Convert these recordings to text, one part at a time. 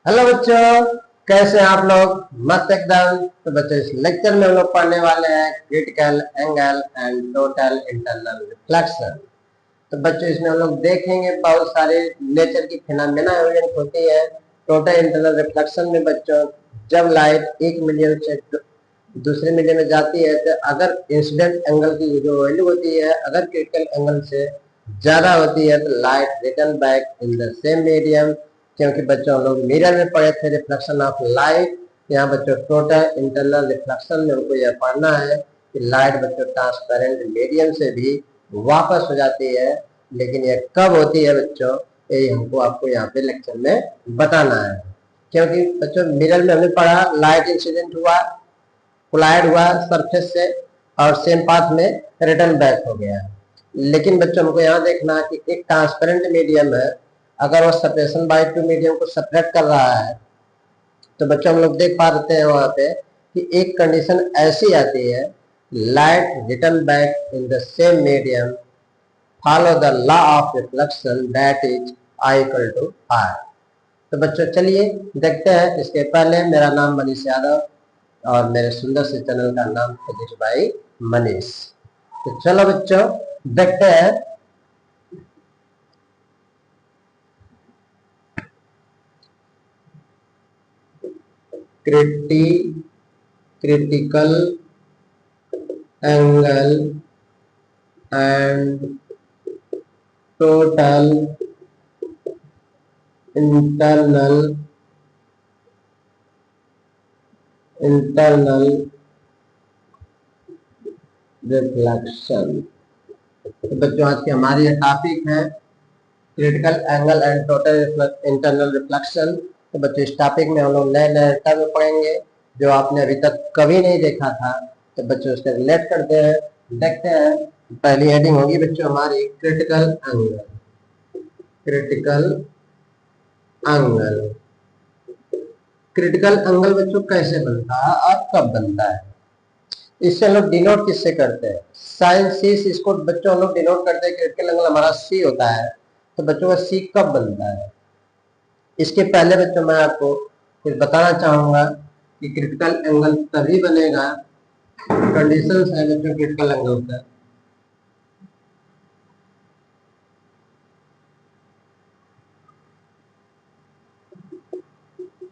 Hello बच्चों, कैसे हैं आप लोग? मस्त एकदम। तो बच्चों, इस लेक्चर में हम लोग पढ़ने वाले हैं critical angle and total internal reflection. तो बच्चों, इसमें हम लोग देखेंगे बहुत सारे नेचर की फिनोमेना होती है। टोटल इंटरनल रिफ्लेक्शन में बच्चों, जब लाइट एक मीडियम से दूसरे मीडियम में जाती है तो अगर इंसिडेंट एंगल की जो वैल्यू होती है, अगर क्रिटिकल एंगल से ज्यादा होती है तो light return back in the same medium. क्योंकि बच्चों हम लोग मिरर में पढ़े थे रिफ्लेक्शन ऑफ लाइट। यहाँ बच्चों टोटल इंटरनल रिफ्लेक्शन में हमको यह पढ़ना है कि लाइट बच्चों ट्रांसपेरेंट मीडियम से भी वापस हो जाती है, लेकिन यह कब होती है बच्चों, यही हमको आपको यहाँ पे लेक्चर में बताना है। क्योंकि बच्चों मिरर में हमने पढ़ा लाइट इंसिडेंट हुआ, कोलाइड हुआ सरफेस से और सेम पाथ में रिटर्न बैक हो गया। लेकिन बच्चों हमको यहाँ देखना है कि एक ट्रांसपेरेंट मीडियम है, अगर वो सेपरेशन बाय टू मीडियम को सेपरेट कर रहा है तो बच्चों हम लोग देख पा रहे हैं वहां पे कि एक कंडीशन ऐसी आती है, light return back in the same medium follow the law of reflection that is I equal to R. तो बच्चों चलिए देखते हैं। इसके पहले मेरा नाम मनीष यादव और मेरे सुंदर से चैनल का नाम फिजिक्स बाई मनीष। तो चलो बच्चों देखते हैं। Critical angle and total internal reflection. तो बच्चों आज की हमारी ये टॉपिक है critical angle and total internal reflection. तो बच्चों इस टॉपिक में हम लोग नए नए टर्म पढ़ेंगे जो आपने अभी तक कभी नहीं देखा था। तो बच्चों उससे रिलेट करते हैं, देखते हैं। पहली हेडिंग होगी बच्चों हमारी critical angle. Critical angle critical angle बच्चों कैसे बनता है और कब बनता है, इससे हम लोग डिनोट किससे करते हैं? साइन सी, इसको बच्चों हम लोग डिनोट करते हैं। क्रिटिकल एंगल हमारा सी होता है। तो बच्चों का सी कब बनता है? इसके पहले बच्चों मैं आपको कुछ बताना चाहूंगा कि क्रिटिकल एंगल तभी बनेगा, कंडीशंस है बच्चों क्रिटिकल एंगल का।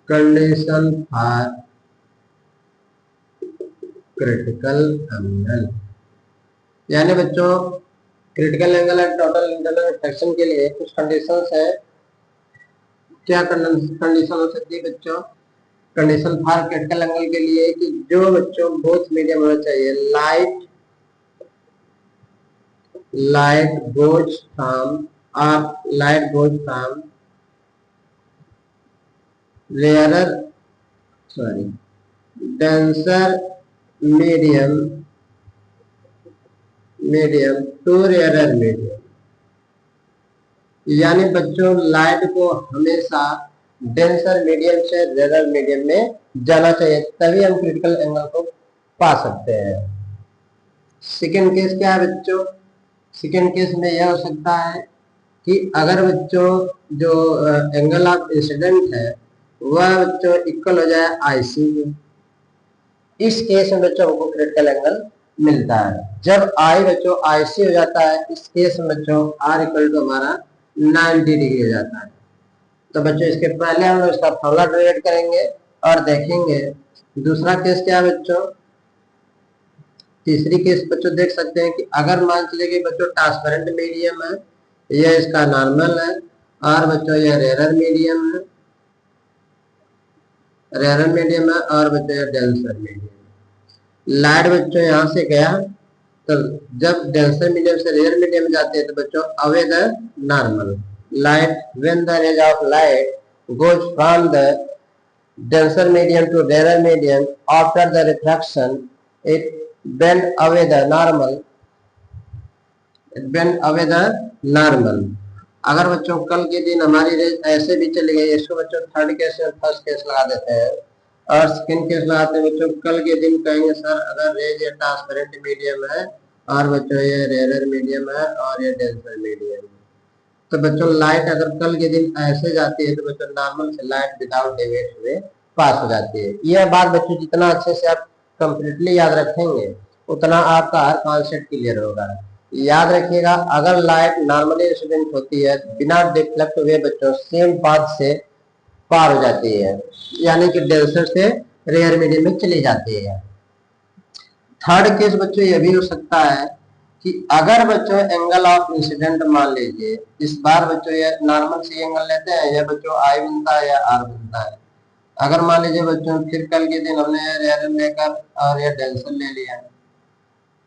कंडीशन फॉर क्रिटिकल एंगल, यानी बच्चों critical angle and total internal reflection के लिए कुछ कंडीशंस है। क्या कंडीशन हो सकती है बच्चों? कंडीशन फॉर क्रिटिकल एंगल के लिए कि जो बच्चों बोथ मीडियम होना चाहिए, light goes from rarer denser medium to rarer medium. यानी बच्चों लाइट को हमेशा डेंसर मीडियम से रेयरर मीडियम में जाना चाहिए, तभी हम क्रिटिकल एंगल को पा सकते हैं। सेकेंड केस क्या है बच्चों? सेकेंड केस में यह हो सकता है कि अगर बच्चों जो एंगल ऑफ इंसिडेंट है वह बच्चों इक्वल हो जाए आईसी में। इस केस में बच्चों को क्रिटिकल एंगल मिलता है। जब आई बच्चों आईसी हो जाता है, इस केस में बच्चों आर इक्वल टू हमारा 90 डिग्री हो जाता है। तो बच्चों इसके पहले हम लोग इसका फॉर्मूला डेरिवेट करेंगे और देखेंगे। दूसरा केस क्या है बच्चों? तीसरी केस बच्चों देख सकते हैं कि अगर मान चलिए कि बच्चों ट्रांसपेरेंट मीडियम है, यह इसका नॉर्मल है, और बच्चों यह रेयरर मीडियम है, और बच्चों यह डेंसर मीडियम। लाइट बच्चों यहां से गया, तो जब डेंसर मीडियम से रेयर मीडियम में जाते हैं तो बच्चों away the normal light when the rays of light goes from the denser medium to rarer medium after the refraction, it bend away the normal। अगर बच्चों कल के दिन हमारी रेज ऐसे भी चली गई, इसको बच्चों थर्ड केस और फर्स्ट केस लगा देते हैं और सेकंड केस लगाते हैं। बच्चों कल के दिन कहेंगे सर अगर रेज ये ट्रांसपेरेंट मीडियम है और बच्चों ये रेयर मीडियम है और ये डेंसर मीडियम है, तो बच्चों लाइट अगर कल के दिन ऐसे जाती है तो बच्चों नॉर्मल से लाइट विदाउट डेविएट हुए पास हो जाती है। यह बात बच्चों जितना अच्छे से आप कंप्लीटली याद रखेंगे उतना आपका हर कॉन्सेप्ट क्लियर होगा। याद रखिएगा, अगर लाइट नॉर्मली इंसिडेंट होती है बिना डिफ्लेक्ट हुए बच्चों सेम पाथ से पार हो जाती है, यानी कि डेंसर से रेयर मीडियम में चली जाती है। थर्ड केस बच्चों ये भी हो सकता है कि अगर बच्चों एंगल ऑफ इंसिडेंट मान लीजिए, इस बार बच्चों ये नॉर्मल सी एंगल लेते हैं, यह बच्चों आई बनता है या आर बनता है। अगर मान लीजिए बच्चों फिर कल के दिन हमने रेयर लेकर और यह डेंसर ले लिया,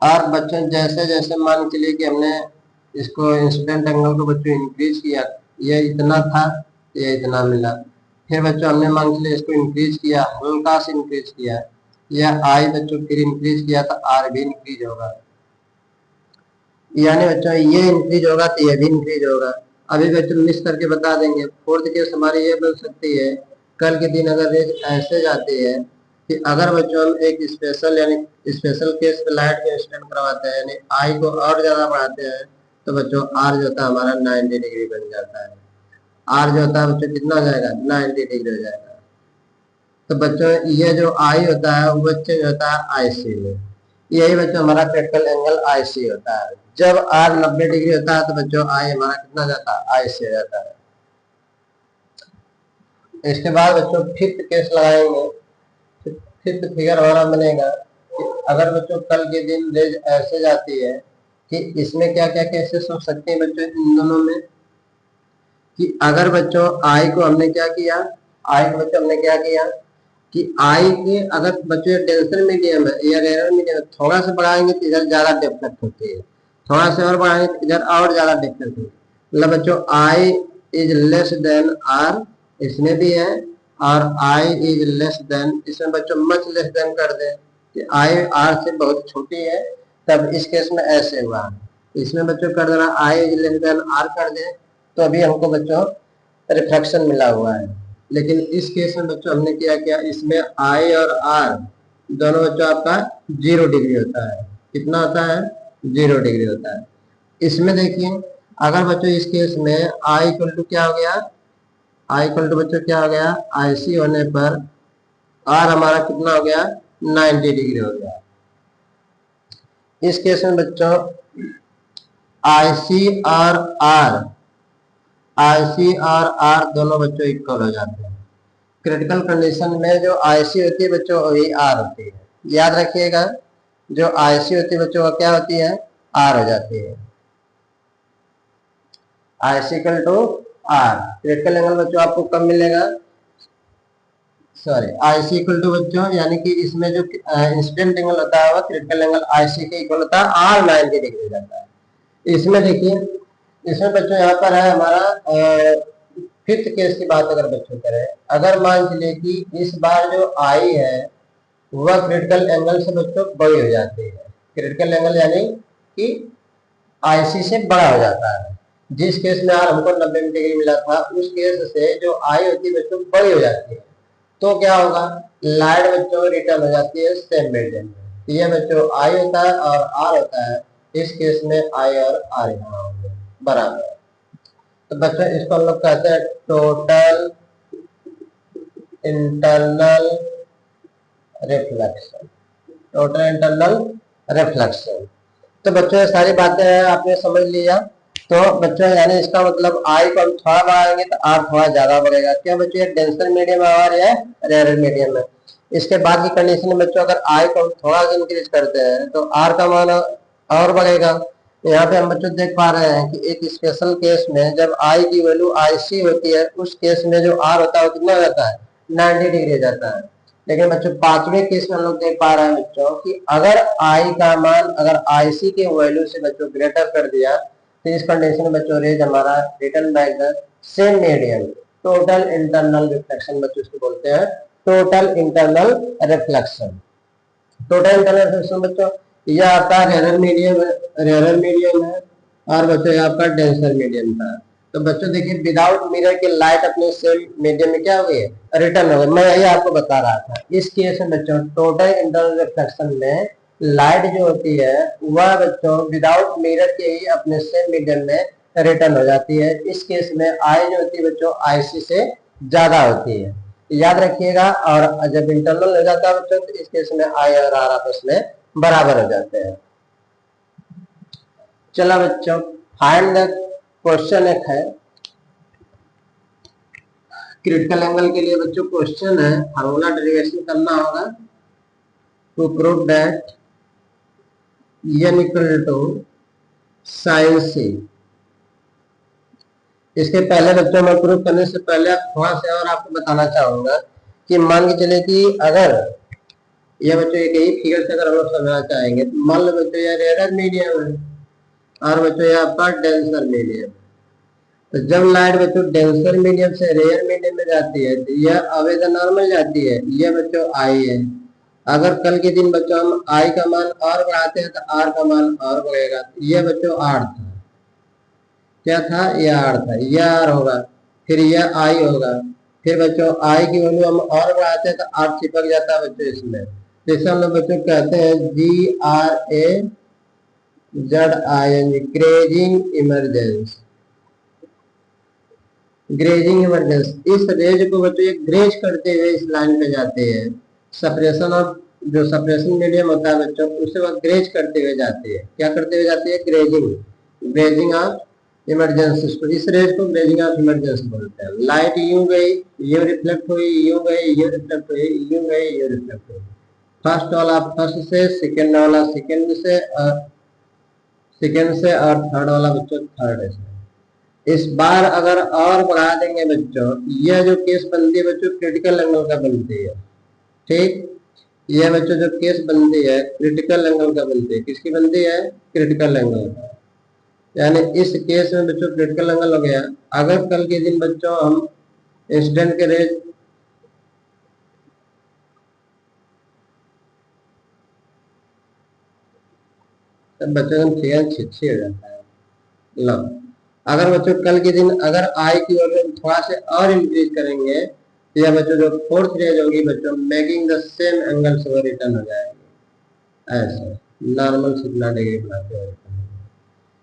और बच्चों जैसे जैसे मान के लिए कि हमने इसको इंसिडेंट एंगल को बच्चों इंक्रीज किया, ये इतना था, ये इतना मिला। फिर बच्चों हमने मान के लिए इसको इंक्रीज किया, हल्का से इंक्रीज किया, यह आई बच्चों फिर इंक्रीज किया तो आर भी इंक्रीज होगा, यानी बच्चों ये इंक्रीज होगा तो ये भी इंक्रीज होगा। अभी बच्चों मिस करके बता देंगे। फोर्थ केस हमारी ये बन सकती है, कल के दिन अगर रेज ऐसे जाती है कि अगर बच्चों हम एक स्पेशल यानी स्पेशल केस पे लाइट के इंसिडेंट करवाते हैं, यानी आई को और ज्यादा बढ़ाते हैं, तो बच्चों आर जो होता है हमारा 90 डिग्री बन जाता है। आर जो होता है बच्चों कितना हो जाएगा, 90 डिग्री हो जाएगा। तो बच्चों ये जो आई होता है वो चेंज होता है आईसी में। यही बच्चों हमारा क्रिटिकल एंगल आईसी होता है। जब आर 90 डिग्री होता है तो बच्चों आई हमारा कितना जाता है, आईसी हो जाता है। इसके बाद बच्चों फिफ्थ केस लगाएंगे। फिफ्थ फिगर हमारा बनेगा कि अगर बच्चों कल के दिन रेज ऐसे जाती है कि इसमें क्या क्या केसेस हो सकते हैं बच्चों इन दोनों में, कि अगर बच्चों आई को हमने क्या किया, आई को बच्चों हमने क्या किया कि आई के अगर बच्चों डेंसर मीडियम है या रेयर मीडियम है, थोड़ा सा बढ़ाएंगे तो इधर ज्यादा डिफ्लेक्ट होती है, थोड़ा सा और बढ़ाएंगे तो इधर और ज्यादा डिफ्लेक्ट होती है। मतलब बच्चों I is less than are इसमें भी है, और आई इज लेस देन इसमें बच्चों मच लेस देन कर दें कि आई आर से बहुत छोटी है, तब इस केस में ऐसे हुआ। इसमें बच्चों कर देना I is less than are कर दे, तो अभी हमको बच्चों रिफ्लेक्शन मिला हुआ है। लेकिन इस केस में बच्चों हमने किया इसमें आई और आर दोनों बच्चों आपका 0 डिग्री होता है। कितना होता है, 0 डिग्री होता है। इसमें देखिए अगर बच्चों इस केस में आई इक्वल टू क्या हो गया, आई इक्वल टू बच्चों क्या हो गया, आईसी होने पर आर हमारा कितना हो गया, 90 डिग्री हो गया। इस केस में बच्चों आईसी और आर दोनों बच्चों इक्वल हो जाते हैं। क्रिटिकल कंडीशन में जो आईसी होती है बच्चों वही आर होती है। याद रखिएगा, जो आईसी होती है बच्चों वो क्या होती है, आर हो जाती है। IC equal to R. Critical angle बच्चों आपको कब मिलेगा, सॉरी आईसी इक्वल टू बच्चों यानी कि इसमें जो इंसिडेंट एंगल होता है वो क्रिटिकल एंगल आईसी के इक्वल होता है, आर 90 डिग्री जाता है। इसमें देखिए इसमें बच्चों यहाँ पर है हमारा फिफ्थ केस की बात अगर बच्चों करें, अगर मान चलिए कि इस बार जो आई है वह क्रिटिकल एंगल से बच्चों बड़ी हो जाती है। क्रिटिकल एंगल यानी कि आईसी से बड़ा हो जाता है। जिस केस में हमको 90 डिग्री मिला था उस केस से जो आई होती है बच्चों बड़ी हो जाती है, तो क्या होगा, लाइट बच्चों रिटर्न हो जाती है सेम मीडियम में। ये बच्चों आई होता है और आर होता है, इस केस में आई और आर यहाँ होंगे बराबर। तो बच्चों इसको हम लोग कहते हैं total internal reflection. Total internal reflection. तो बच्चों ये सारी बातें आपने समझ लिया। तो बच्चों यानी इसका मतलब आई को हम थोड़ा बढ़ाएंगे तो आर थोड़ा ज्यादा बढ़ेगा। क्यों बच्चों, ये डेंसर मीडियम आर है, रेयर मीडियम है। इसके बाद की कंडीशन में बच्चों अगर आई को हम थोड़ा सा इंक्रीज करते हैं तो आर का मान और बढ़ेगा। यहाँ पे हम बच्चों देख पा रहे हैं कि एक स्पेशल केस में जब आई की वैल्यू आईसी होती है उस केस में जो आर होता है वो कितना हो जाता है, 90 डिग्री हो जाता है। लेकिन बच्चों पांचवें केस में हम लोग देख पा रहे हैं बच्चों कि अगर आई का मान अगर आईसी के वैल्यू से बच्चों ग्रेटर कर दिया तो इस कंडीशन में बच्चों रेज हमारा return by the same medium. Total internal reflection बच्चों इसको बोलते हैं, total internal reflection. Total internal reflection बच्चों यह आपका रेयर मीडियम है और बच्चों यह आपका डेंसर मीडियम था। तो बच्चों देखिए विदाउट मिरर की लाइट अपने सेम मीडियम में क्या हो गई, रिटर्न हो गई। मैं यही आपको बता रहा था। इस केस में बच्चों टोटल इंटरनल रिफ्लेक्शन में लाइट जो होती है वह बच्चों विदाउट मिरर के ही अपने सेम मीडियम में रिटर्न हो जाती है। इस केस में आई जो होती है बच्चों IC से ज्यादा होती है, याद रखिएगा। और जब इंटरनल हो जाता है बच्चों तो इस केस में आई और आर आपस में बराबर हो जाते हैं। चलो बच्चों, फाइंड द क्वेश्चन एक है क्रिटिकल एंगल के लिए बच्चों। क्वेश्चन है, फार्मूला डेरिवेशन करना होगा to prove that n equal to sine C. इसके पहले बच्चों में प्रूव करने से पहले थोड़ा सा और आपको बताना चाहूंगा कि मान के चले कि अगर ये बच्चों एक ही फिगर से अगर हम लोग समझना चाहेंगे तो मान लो बच्चों यार एरर मीडियम है और बच्चों यहाँ पर डेंसर मीडियम। तो जब लाइट बच्चों डेंसर मीडियम से रेयर मीडियम में जाती है तो यह अवेद नॉर्मल जाती है, यह बच्चों आई है। अगर कल के दिन बच्चों हम आई का मान और बढ़ाते हैं तो आर का मान और बढ़ेगा। यह बच्चों आर था, क्या था, यह आर था, यह आर होगा, फिर यह आई होगा, फिर बच्चों आई की वैल्यू हम और बढ़ाते हैं तो आर चिपक जाता है बच्चों इसमें। जैसे हम लोग बच्चों कहते हैं GRAZING, grazing emergence, grazing emergence. इस रेज को बच्चों ये ग्रेज करते हुए इस लाइन पे जाते हैं। सेपरेशन ऑफ जो सेपरेशन मीडियम होता है बच्चों उसे वह ग्रेज करते हुए जाती है। क्या करते हुए जाती है, ग्रेजिंग, ग्रेजिंग ऑफ इमरजेंसी। इस रेज को ग्रेजिंग ऑफ इमरजेंसी बोलते हैं। लाइट यूं गई, यूं रिफ्लेक्ट हुई, यूं गई, यूं रिफ्लेक्ट हुई, यूं गई, यूं रिफ्लेक्ट हुई। फर्स्ट वाला फर्स्ट से, सेकेंड वाला सेकेंड से, और थर्ड वाला बच्चों थर्ड से। इस बार अगर और बढ़ा देंगे बच्चों, यह जो केस बनती है बच्चों क्रिटिकल एंगल का बनती है। ठीक, यह बच्चों जो केस बनती है क्रिटिकल एंगल का बनती है। किसकी बनती है, क्रिटिकल एंगल का। यानी इस केस में बच्चों क्रिटिकल एंगल हो गया। अगर कल के दिन बच्चों हम इंसिडेंट के रेज बच्चों का फिगर छिछी हो जाता है। लो, अगर बच्चों कल के दिन अगर आई की वैल्यू थोड़ा से और इंक्रीज करेंगे तो यह बच्चों जो फोर्थ रेज होगी बच्चों मेकिंग द सेम एंगल से रिटर्न हो जाएगी। ऐसे नॉर्मल से 90 डिग्री बनाते हुए।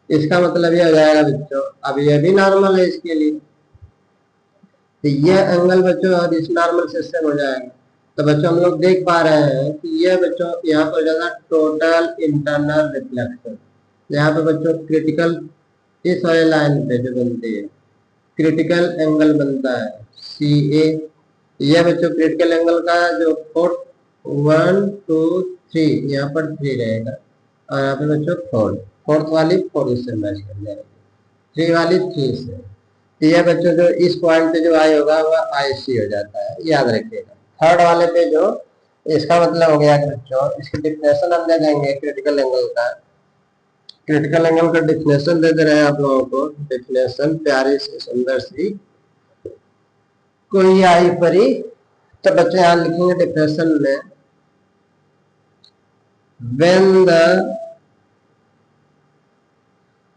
इसका मतलब यह हो जाएगा बच्चों, अब यह भी नॉर्मल है इसके लिए, तो यह एंगल बच्चों और इस नॉर्मल से सेम हो जाएगा। तो बच्चों हम लोग देख पा रहे हैं कि यह बच्चों यहाँ पर ज्यादा टोटल इंटरनल रिफ्लेक्शन। यहाँ पे बच्चों क्रिटिकल इस वाले लाइन पे जो बनती है क्रिटिकल एंगल बनता है CA। यह बच्चों क्रिटिकल एंगल का जो फोर्थ 1 2 3 यहाँ पर 3 रहेगा और यहाँ पे बच्चों फोर्थ वाली 4 से मैच कर जाएगी, 3 वाली 3 से। तो यह बच्चों जो इस पॉइंट पे जो आई होगा वह IC हो जाता है, याद रखिएगा। थर्ड वाले पे जो, इसका मतलब हो गया कि बच्चों इसकी डिफिनेशन हम दे देंगे क्रिटिकल एंगल का। क्रिटिकल एंगल का डिफिनेशन दे दे रहे हैं आप लोगों को। डिफिनेशन प्यारी सी सुंदर सी, कोई आई परी। तो बच्चे यहां लिखेंगे डिफिनेशन में, व्हेन द,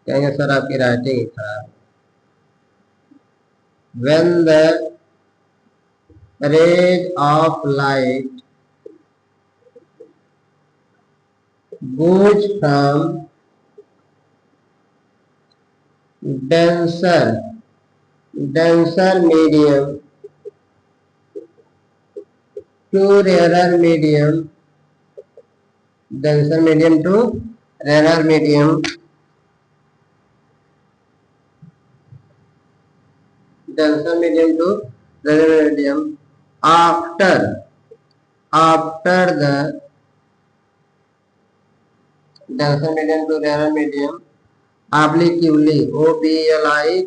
कहेंगे सर आपकी राइटिंग खराब, when the rays of light goes from denser medium to rarer medium, denser medium to rarer medium, denser medium to rarer medium after the denser medium to rarer medium obliquely, OBLIQUILY,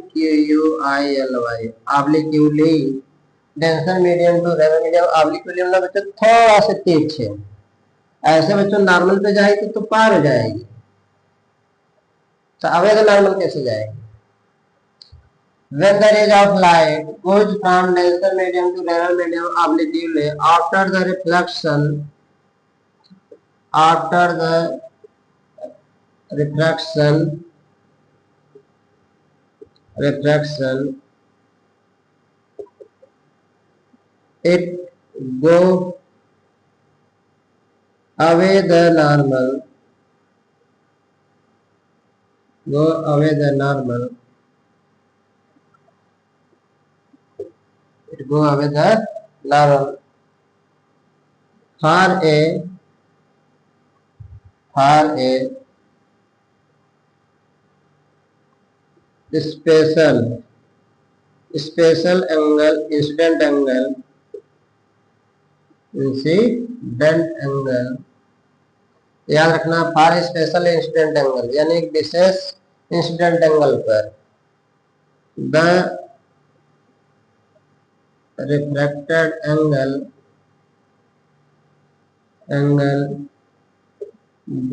obliquely, denser medium to rare medium obliquely मतलब बच्चों थोड़ा सा तिरछे। ऐसे बच्चों normal पे जाएगी तो पार हो जाएगी, तो अवेग नॉर्मल कैसे जाएगी। When the rays of light goes from denser medium to rarer medium obliquely after the reflection, it go away the normal, it go away the normal. For a special angle, incident angle, याद रखना for special incident angle यानी एक विशेष incident angle पर the refracted angle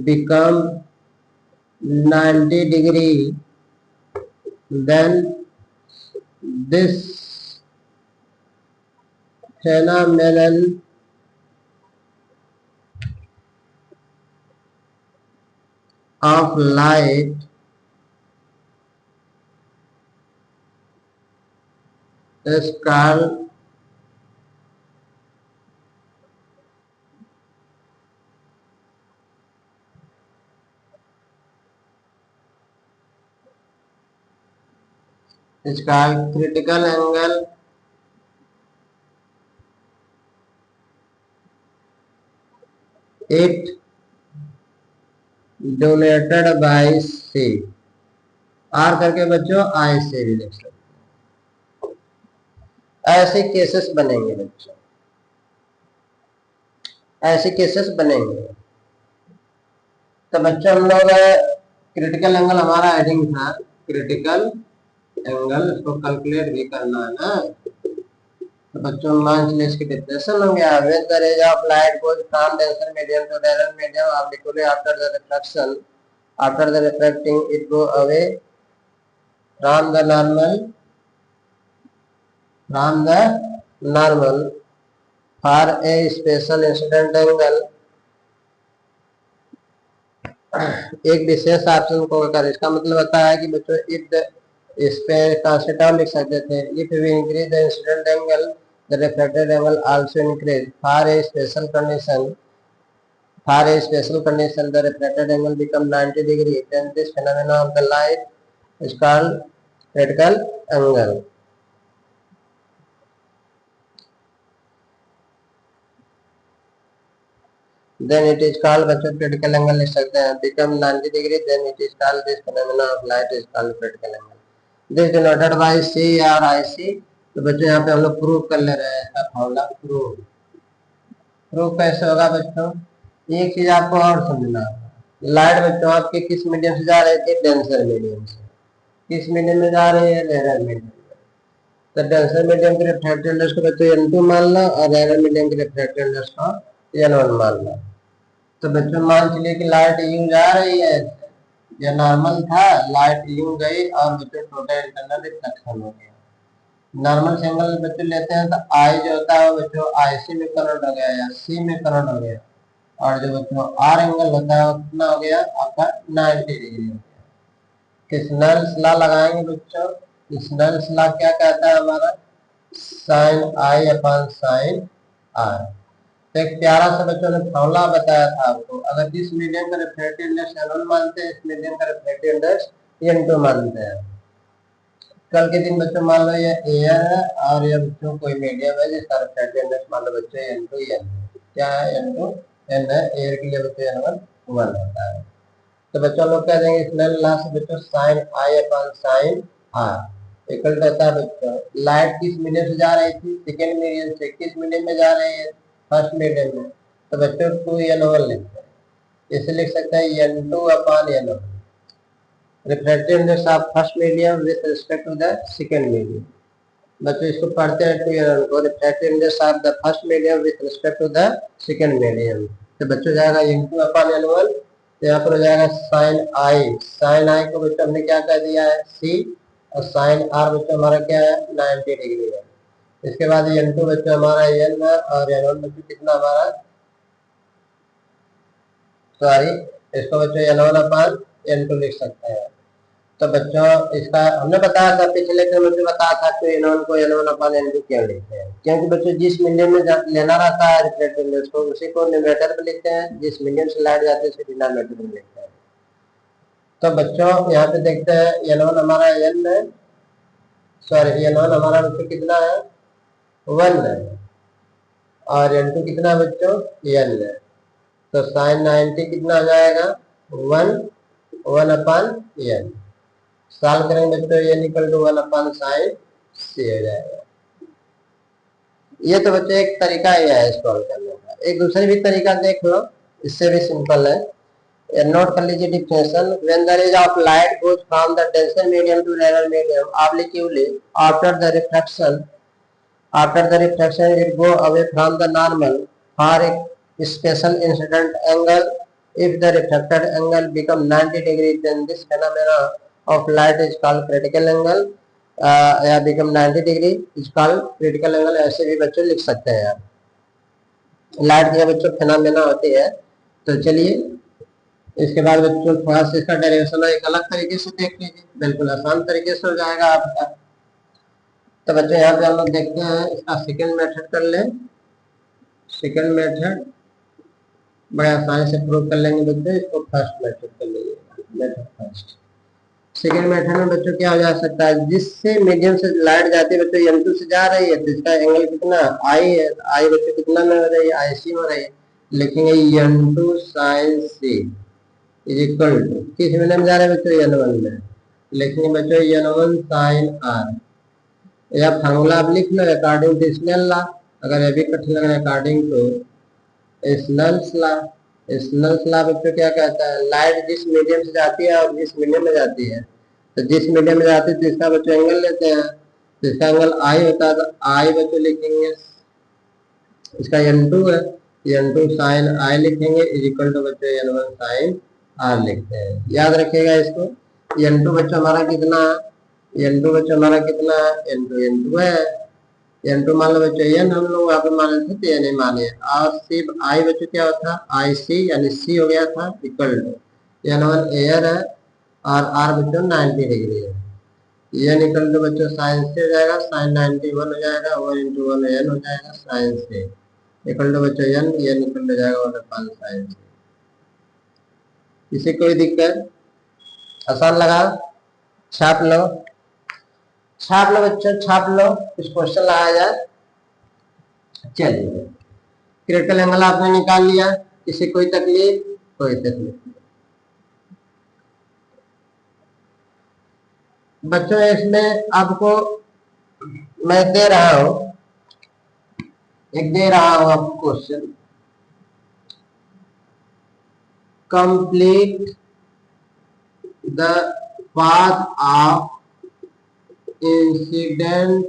become 90 degree, then this phenomenon of light is called critical angle it donated by C R करके बच्चों I से भी लिख सकते ऐसे केसेस बनेंगे बच्चों, ऐसे केसेस बनेंगे। तो बच्चों हम लोग क्रिटिकल एंगल हमारा हेडिंग था क्रिटिकल एंगल, इसको कैलकुलेट भी करना है ना। तो बच्चों मान चलिए इसकी डिफिनेशन हो गया when the rays of light goes from denser medium to rare medium obliquely after the refracting it go away from the normal for a special incident angle, एक विशेष ऑप्शन को कर, इसका मतलब होता है कि बच्चों इस पे कॉन्सेप्ट और लिख सकते थे if we increase the incident angle the reflected angle also increase for a special condition the refracted angle become 90 degree, then this phenomena of the light is called critical angle. Then it is called बच्चों critical angle लिख सकते हैं become 90 degree, then it is called this phenomena of light is called critical angle. This denoted by C or IC. तो बच्चों यहाँ पे हम लोग प्रूव कर ले रहे हैं इसका फॉर्मूला। प्रूव कैसे होगा बच्चों, एक चीज आपको और समझना, लाइट बच्चों आपके किस मीडियम से जा रही थी, डेंसर मीडियम से। किस मीडियम में जा रही है, रेयर मीडियम में। तो डेंसर मीडियम के रिफ्रैक्टिव इंडेक्स को बच्चों N2 मान लो और रेयर मीडियम के रिफ्रैक्टिव इंडेक्स को N1 मान लो। तो बच्चों मान चलिए कि लाइट यूं जा रही है, यह नॉर्मल था, लाइट यूं गई और बच्चों टोटल इंटरनल रिफ्लेक्शन हो गया। नॉर्मल से एंगल बच्चों लेते हैं तो आई जो होता है बच्चों IC में कन्वर्ट हो गया या C में कन्वर्ट हो गया, और जो बच्चों R एंगल होता है वो कितना हो गया आपका 90 डिग्री हो गया। स्नेल्स लॉ लगाएंगे बच्चों, स्नेल्स लॉ क्या कहता है हमारा, sine I upon sine R। तो एक प्यारा सा बच्चों ने फॉर्मूला बताया था आपको, अगर जिस मीडियम का रिफ्रैक्टिव इंडेक्स N1 मानते हैं, इस मीडियम का रिफ्रैक्टिव इंडेक्स N2 मानते हैं। कल के दिन बच्चों मान लो ये एयर है और ये बच्चों कोई मीडियम है जिसका रिफ्रैक्टिव इंडेक्स मान लो बच्चों N2 N क्या है, N2 N है, एयर के लिए बच्चों N1 1 होता है। तो बच्चों लोग कह देंगे स्नेल लॉ से बच्चों sine I upon sine R equal होता है बच्चों, लाइट किस मीडियम से जा रही थी, सेकेंड मीडियम से, किस मीडियम में जा रही है, फर्स्ट मीडियम में। तो बच्चों 2N1 लिखते हैं, इसे लिख सकते हैं N2 upon N1, refractive index of first medium with respect to the second medium. बच्चों इसको पढ़ते हैं 2N1 को, refractive index of the first medium with respect to the second medium. तो बच्चों जाएगा N2 अपॉन N1, तो यहाँ पर हो जाएगा साइन आई को बच्चों हमने क्या कर दिया है C, और साइन R बच्चों हमारा क्या है 90 डिग्री है। इसके बाद N2 बच्चों हमारा N है और N1 बच्चों कितना हमारा, सॉरी इसको बच्चों N1 अपॉन N2 लिख सकते हैं। तो बच्चों इसका हमने बताया था पिछले लेक्चर में बताया था कि N1 को N1 अपॉन N2 क्यों लिखते हैं, क्योंकि बच्चों जिस मीडियम में लेना रहता है रिफ्रैक्टिव इंडेक्स को उसी को न्यूमरेटर में लिखते हैं, जिस मीडियम से लाइट जाती है उसे डिनोमिनेटर में लिखते हैं। तो बच्चों यहाँ पे देखते हैं N1 हमारा N है, सॉरी N1 हमारा बच्चों कितना है 1 है और n2 कितना बच्चों n है, तो साइन 90 कितना हो जाएगा 1/n। सॉल्व करेंगे बच्चों n equal to 1/sin c हो जाएगा। ये तो बच्चों एक तरीका ही है सॉल्व करने का। एक दूसरी भी तरीका देख लो, इससे भी सिंपल है। नोट कर लीजिए definition. When the rays of light goes from the denser medium to rare medium obliquely after the refraction it go away from the normal for a special incident angle. If the refracted angle become 90 degrees, then this phenomena of light is called critical angle, या become 90 degree is called critical angle। ऐसे भी बच्चों लिख सकते हैं यार, light के बच्चों फेनोमेना होती है। तो चलिए इसके बाद बच्चों थोड़ा सा इसका डेरिवेशन एक अलग तरीके से देख लीजिए, बिल्कुल आसान तरीके से हो जाएगा आपका। तो बच्चों यहाँ पे हम लोग देखते हैं इसका सेकंड मेथड कर ले। सेकंड मेथड बड़ा आसानी से प्रूव कर लेंगे बच्चों, इसको फर्स्ट मेथड कर लीजिए। मेथड फर्स्ट सेकंड मेथड में बच्चों क्या हो जा सकता है, जिससे मीडियम से लाइट जाती है बच्चों n2 से जा रही है तो इसका एंगल कितना I है, I बच्चों कितना में हो रही है IC हो रही है। लिखेंगे n2 sin c is equal to किस मीडियम जा रहे हैं बच्चों n1 में, लिखेंगे बच्चों n1 sin r। या फार्मूला आप लिख लो अकॉर्डिंग टू स्नेल लॉ, अगर ये भी कठिन लग रहा है according to Snell's law. Snell's law बच्चों क्या कहता है, लाइट जिस मीडियम से जाती है और जिस मीडियम में जाती है, तो जिस मीडियम में जाती है तो इसका बच्चों एंगल लेते हैं, तो इसका एंगल आई होता है, तो आई बच्चों लिखेंगे इसका n2 है, n2 sin i लिखेंगे इज इक्वल टू बच्चों n1 sin r लिखते हैं। याद रखिएगा इसको। n2 बच्चों हमारा कितना, n2 बच्चों हमारा कितना n2 है, n2 मान लो बच्चों n हम लोग वहां पे मान लेते थे, नहीं माने। और सिर्फ i बच्चों क्या होता है IC यानी c हो गया था इक्वल टू n1 एयर है और r बच्चों 90 डिग्री है। n इक्वल टू बच्चों साइन से हो जाएगा, साइन 91 हो जाएगा, 1 × 1 n हो जाएगा साइन से इक्वल टू बच्चों n इक्वल हो जाएगा 1/sin से। इसे कोई दिक्कत, आसान लगा, छाप लो बच्चों, छाप लो, कुछ क्वेश्चन लगाया जाए। चलिए क्रिटिकल एंगल आपने निकाल लिया, इसे कोई तकलीफ, कोई तकलीफ बच्चों। इसमें आपको मैं दे रहा हूं आपको question, complete the path of incident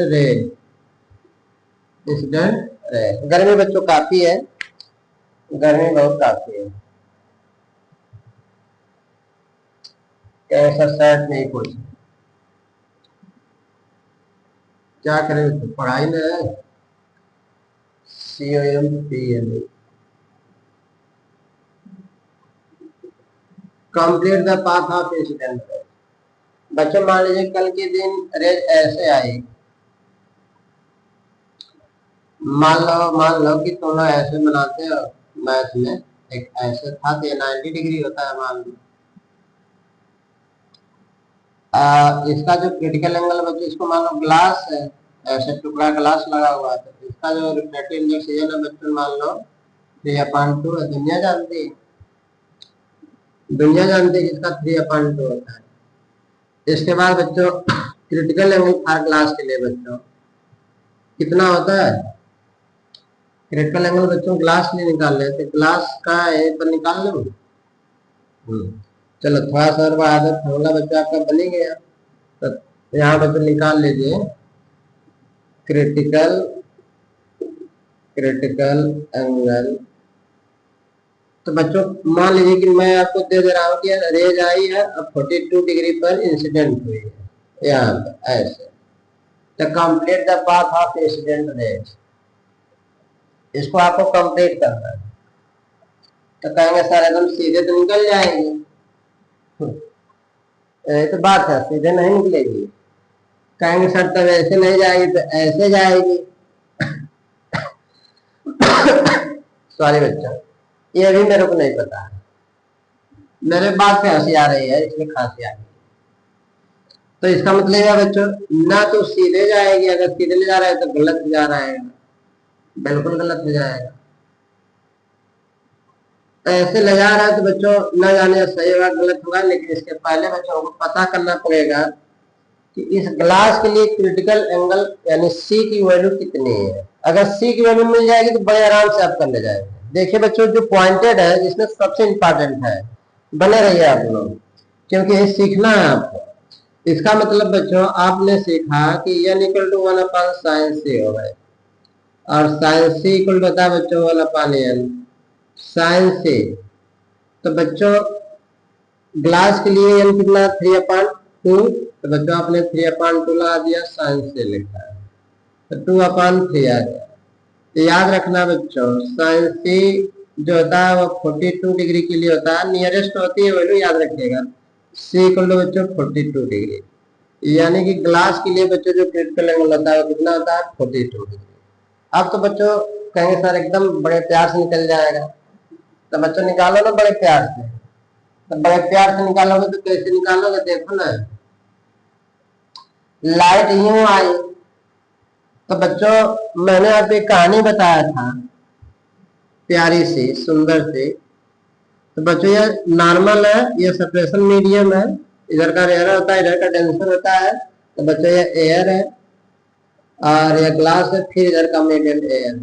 ray. गर्मी बच्चों काफी है, गर्मी बहुत काफी है, कैसा शर्ट नहीं कुछ, क्या करें तो पढ़ाई में है। COMPL complete the path of incident ray. बच्चों मान लीजिए कल के दिन रेज ऐसे आई, मान लो कि तुम लोग ऐसे बनाते हो मैथ में, एक ऐसे था तो 90 डिग्री होता है मान लो। इसका जो क्रिटिकल एंगल बच्चों, इसको मान लो ग्लास है, ऐसे टुकड़ा ग्लास लगा हुआ है, तो इसका जो रिफ्रैक्टिव इंडेक्स है ना बच्चों मान लो 3/2 है। दुनिया जानती है इसका 3/2 होता है। इसके बाद बच्चों क्रिटिकल एंगल फॉर ग्लास के लिए बच्चों कितना होता है, क्रिटिकल एंगल बच्चों ग्लास नहीं निकाल रहे थे, ग्लास का पर निकाल लो। चलो थोड़ा सा और आदत फॉर्मूला बच्चों आपका बन ही गया, तो यहाँ बच्चों निकाल लीजिए क्रिटिकल एंगल। तो बच्चों मान लीजिए कि मैं आपको दे रहा हूँ कि रेज आई है अब 42 डिग्री पर इंसिडेंट हुई है यहाँ पे ऐसे, तो complete the path of incident raise, इसको आपको कंप्लीट करना है। तो कहेंगे सर एकदम सीधे तो निकल जाएंगे, ये तो बात है सीधे नहीं निकलेगी। कहेंगे सर तब ऐसे नहीं जाएगी, तो ऐसे जाएगी। सॉरी बच्चा, ये भी मेरे को नहीं पता है, मेरे बात पे हंसी आ रही है इसलिए खांसी आ रही है। तो इसका मतलब है बच्चों, ना तो सीधे जाएगी, अगर सीधे ले जा रहा है तो गलत जा रहा है, बिल्कुल गलत हो जाएगा। ऐसे ले जा रहा है तो बच्चों न जाने सही होगा गलत होगा, लेकिन इसके पहले बच्चों को पता करना पड़ेगा कि इस ग्लास के लिए क्रिटिकल एंगल यानी सी की वैल्यू कितनी है। अगर सी की वैल्यू मिल जाएगी तो बड़े आराम से आप कर ले जाएंगे। देखिए बच्चों, जो पॉइंटेड है जिसमें सबसे इंपॉर्टेंट है, बने रहिए आप लोग, क्योंकि ये सीखना है आपको। इसका मतलब बच्चों आपने सीखा कि n equal to 1/sin c हो गए, और sin c इक्वल टू होता है बच्चों 1/n sin c। तो बच्चों ग्लास के लिए n कितना 3/2, तो बच्चों आपने 3/2 लगा दिया, sin c लिखा है तो 2/3 आ गया। तो याद रखना बच्चों, sin c जो होता है वो 42 डिग्री के लिए होता है, नियरेस्ट होती है वैल्यू याद रखिएगा, c इक्वल टू बच्चों 42 डिग्री, यानी कि ग्लास के लिए बच्चों जो क्रिटिकल एंगल होता है वो कितना होता है 42 डिग्री। अब तो बच्चों कहेंगे सर एकदम बड़े प्यार से निकल जाएगा, तो बच्चों निकालो ना बड़े प्यार से। तो बड़े प्यार से निकालोगे तो कैसे निकालोगे, देखो ना, लाइट यूं आई, तो बच्चों मैंने आपको एक कहानी बताया था प्यारी सी सुंदर सी। तो बच्चों ये नॉर्मल है, ये सेपरेशन मीडियम है, इधर का एयर होता है इधर का डेंसर होता है। तो बच्चों ये एयर है और ये ग्लास है, फिर इधर का मीडियम एयर।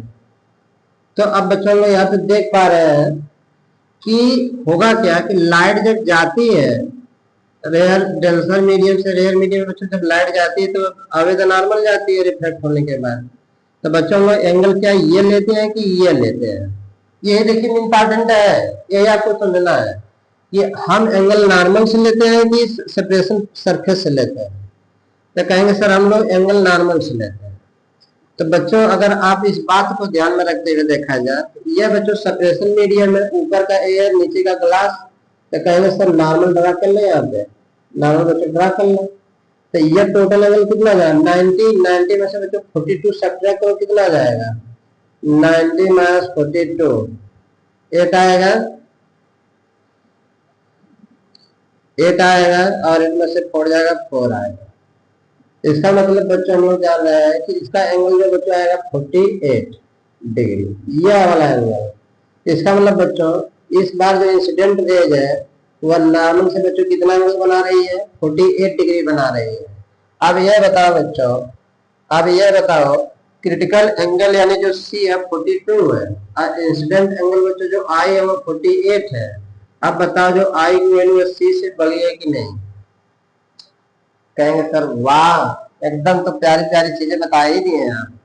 तो अब बच्चों लोग यहाँ पे देख पा रहे हैं कि होगा क्या कि लाइट जब जाती है रेयर डेंसर मीडियम से रेयर मीडियम, बच्चों जब लाइट जाती है तो अवे तो नॉर्मल जाती है रिफ्लेक्ट होने के बाद। तो बच्चों लोग एंगल क्या ये लेते हैं कि ये लेते हैं, ये देखिए इंपॉर्टेंट है, यही आपको समझना है कि हम एंगल नॉर्मल से लेते हैं कि सेपरेशन सरफेस से लेते हैं। तो कहेंगे सर हम लोग एंगल नॉर्मल से लेते हैं। तो बच्चों अगर आप इस बात को ध्यान में रखते हुए देखा जाए, तो यह बच्चों सेपरेशन मीडियम है, ऊपर का एयर नीचे का ग्लास। तो कहेंगे सर नॉर्मल ड्रा कर ले, यहाँ पे नॉर्मल बच्चों ड्रा कर ले। तो ये टोटल एंगल कितना जाएगा 90 में से बच्चों 42 सब्ट्रैक्ट करो, कितना जाएगा 90 माइनस 42, 8 आएगा, 8 आएगा, और इनमें से 4 जाएगा 4 आएगा। इसका मतलब बच्चों हम लोग जान रहे हैं कि इसका एंगल जो बच्चों आएगा 48 डिग्री, यह वाला एंगल। इसका मतलब बच्चों इस बार जो इंसिडेंट रेज है वह नॉर्मल से बच्चों कितना एंगल बना रही है 48 डिग्री बना रही है। अब यह बताओ बच्चों, अब यह बताओ क्रिटिकल एंगल यानी जो C है 42 है, और इंसिडेंट एंगल बच्चों जो I है वो 48 है। अब बताओ जो I की वैल्यू C से बड़ी है कि नहीं। कहेंगे सर वाह एकदम तो प्यारी प्यारी चीजें बता ही दी हैं आप।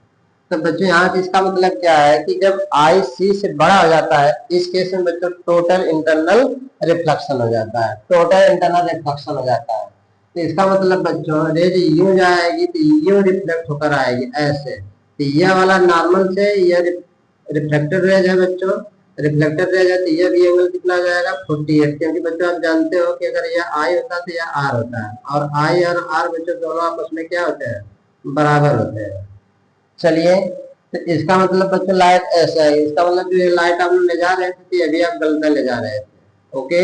तो बच्चों यहाँ पे इसका मतलब क्या है कि जब आई सी से बड़ा हो जाता है, इस केस में बच्चों टोटल इंटरनल रिफ्लेक्शन हो जाता है, टोटल इंटरनल रिफ्लेक्शन हो जाता है। तो इसका मतलब बच्चों रेज यूं जाएगी तो यूं रिफ्लेक्ट होकर आएगी ऐसे। तो यह वाला नॉर्मल से यह रिफ्लेक्टेड रेज है बच्चों, रिफ्लेक्टेड रेज है, तो यह भी एंगल कितना जाएगा 48, क्योंकि बच्चों आप जानते हो कि अगर यह आई होता तो यह आर होता है, और आई और आर बच्चों दोनों आपस में क्या होते हैं बराबर होते हैं। चलिए, तो इसका मतलब बच्चों लाइट ऐसा है, इसका मतलब जो ये लाइट आप लोग ले जा रहे थे तो ये भी आप गलत ले जा रहे थे। ओके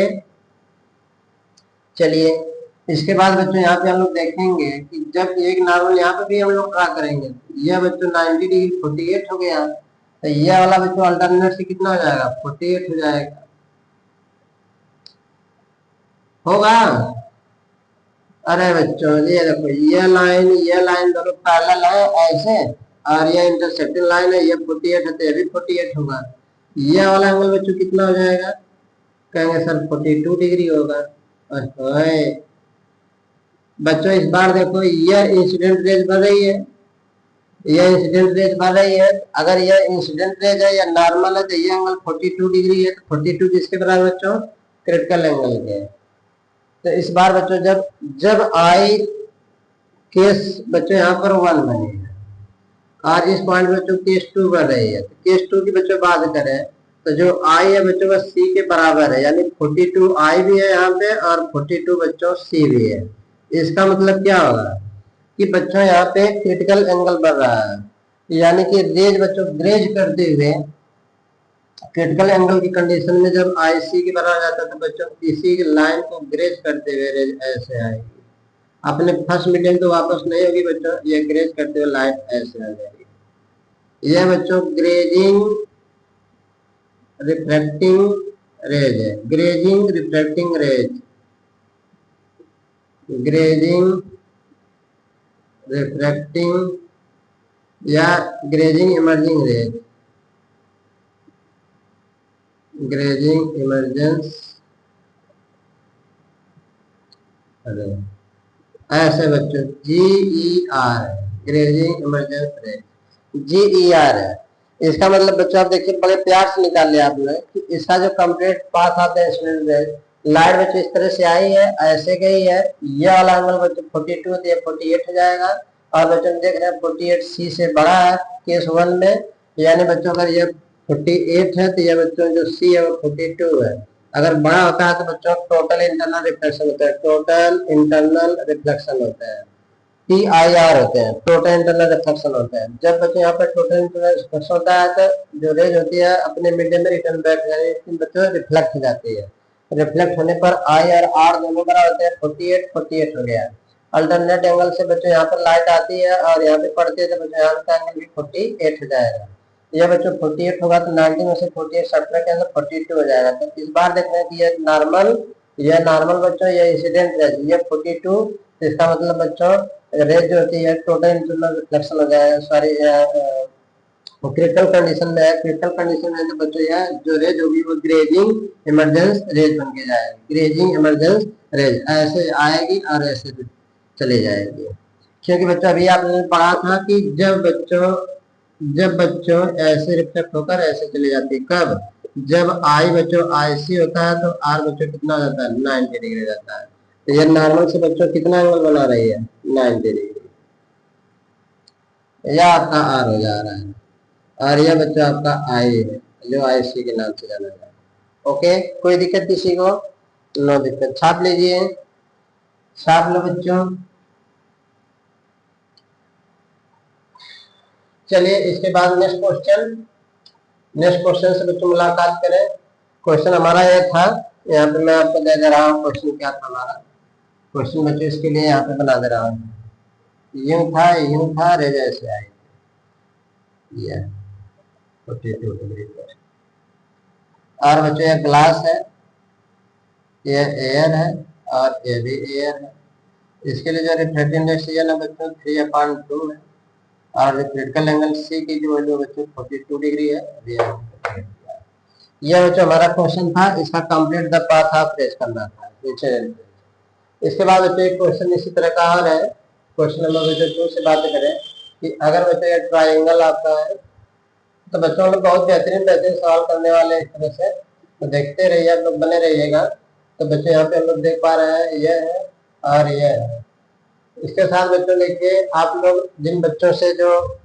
चलिए, इसके बाद बच्चों यहाँ पे हम लोग देखेंगे कि जब एक नॉर्मल यहाँ पे भी हम लोग ड्रा करेंगे, यह बच्चों 90 डिग्री 48 हो गया, तो यह वाला बच्चों अल्टरनेट से कितना हो जाएगा 48 हो जाएगा, होगा। अरे बच्चों ये देखो ये लाइन दोनों पैरेलल है ऐसे, और ये इंटरसेक्टिंग लाइन है, ये 48 है तो ये भी 48 होगा। ये वाला एंगल बच्चों कितना हो जाएगा, कहेंगे सर 42 डिग्री होगा। बच्चों इस बार देखो ये इंसिडेंट रेज बढ़ रही है, ये इंसिडेंट रेज बढ़ रही है। अगर ये इंसिडेंट रेज है या नॉर्मल है तो ये एंगल 42 डिग्री है, तो 42 किसके बराबर बच्चों क्रिटिकल एंगल के। तो इस बार बच्चों जब जब आई केस बच्चों यहाँ पर 1 बनी है, और इस पॉइंट बच्चों केस 2 बढ़ रही है, तो केस 2 की बच्चों बात करें तो जो आई है बच्चों का सी के बराबर है, यानी 42 आई भी है यहाँ पे और 42 बच्चों सी भी है। इसका मतलब क्या होगा कि बच्चों यहाँ पे क्रिटिकल एंगल बढ़ रहा है, यानी कि रेज बच्चों ग्रेज करते हुए क्रिटिकल एंगल की कंडीशन में जब आई सी के बराबर जाता है तो बच्चों इसी लाइन को ग्रेज करते हुए रेज ऐसे आएगी, अपने फर्स्ट मीडियम तो वापस नहीं होगी बच्चों, ये ग्रेज करते हुए लाइट ऐसे आ जाएगी। ये बच्चों ग्रेजिंग रिफ्रैक्टिंग रेज है, grazing refracting rays, grazing refracting या grazing emerging rays, grazing emergence ऐसे बच्चों GER grazing emergence rays GER है। इसका मतलब बच्चों आप देखिए बड़े प्यार से निकाल लिया आपने कि इसका जो कंप्लीट पाथ आता है स्टूडेंट रेज, लाइट बच्चों इस तरह से आई है, ऐसे गई है, ये वाला एंगल बच्चों 42 तो ये 48 हो जाएगा। और बच्चों देख रहे हैं 48 C से बड़ा है केस 1 में, यानी बच्चों अगर ये 48 है तो ये बच्चों जो C है वो 42 है। अगर बड़ा होता है तो बच्चों टोटल इंटरनल रिफ्लेक्शन होता है, टोटल इंटरनल रिफ्लेक्शन होता है, TIR होते हैं, टोटल इंटरनल रिफ्लेक्शन होता है। जब बच्चों यहाँ पर टोटल इंटरनल रिफ्लेक्शन होता है तो जो रेज होती है अपने मीडियम में रिटर्न बैक यानी बच्चों रिफ्लेक्ट हो जाती है। रिफ्लेक्ट होने पर I और R दोनों बराबर होते हैं, 48 हो गया। अल्टरनेट एंगल से बच्चों यहाँ पर लाइट आती है और यहाँ पे पड़ती है तो बच्चों यहाँ का एंगल भी 48 हो जाएगा। यह बच्चों 48 होगा तो 90 में से 48 सब्ट्रैक्ट के अंदर 42 हो जाएगा। तो इस बार देख रहे हैं कि यह नॉर्मल बच्चों ये इंसिडेंट रेज ये 42, इसका मतलब बच्चों रेज जो होती है टोटल इंटरनल रिफ्लेक्शन हो जाएगा, सॉरी क्रिटिकल कंडीशन में है। क्रिटिकल कंडीशन में तो बच्चों यह जो रेज होगी वो ग्रेजिंग इमरजेंस रेज बन के जाएगी, ग्रेजिंग इमरजेंस रेज ऐसे आएगी और ऐसे चले जाएगी। क्योंकि बच्चों अभी आपने पढ़ा था कि जब बच्चों ऐसे रिफ्लेक्ट होकर ऐसे चले जाती है, कब? जब आई बच्चों IC होता है तो आर बच्चों कितना हो जाता है 90 डिग्री जाता है। तो ये नॉर्मल से बच्चों कितना एंगल बना रही है 90 डिग्री, यह आपका आर हो जा रहा है और यह बच्चों आपका आई है जो IC के नाम से जाना जाता है। ओके, कोई दिक्कत किसी को? नो दिक्कत, छाप लीजिए, छाप लो बच्चों। चलिए इसके बाद नेक्स्ट क्वेश्चन से बच्चों मुलाकात करें। क्वेश्चन हमारा ये था, यहाँ पे मैं आपको दे रहा हूँ क्वेश्चन क्या था हमारा। क्वेश्चन बच्चों इसके लिए यहाँ पे बना दे रहा हूँ, यूं था रेज ऐसे आई, ये 42 डिग्री पर। और बच्चों ये ग्लास है, ये एयर है और ये भी एयर है। इसके लिए जो रिफ्लेक्टिव इंडेक्स है ना बच्चों 3/2 है और जो क्रिटिकल एंगल C की जो वैल्यू बच्चों 42 डिग्री है। यह बच्चों हमारा क्वेश्चन था, इसका complete the path of rays करना था। इसके बाद बच्चों एक क्वेश्चन इसी तरह का और है, क्वेश्चन नंबर बच्चों 2 से बात करें कि अगर बच्चों ये ट्राइंगल आपका है तो बच्चों हम लोग बहुत बेहतरीन सवाल करने वाले हैं इस तरह से, तो देखते रहिए आप लोग, बने रहिएगा। तो बच्चों यहाँ पे हम लोग देख पा रहे हैं यह है और यह है। इसके साथ बच्चों देखिए आप लोग जिन बच्चों से जो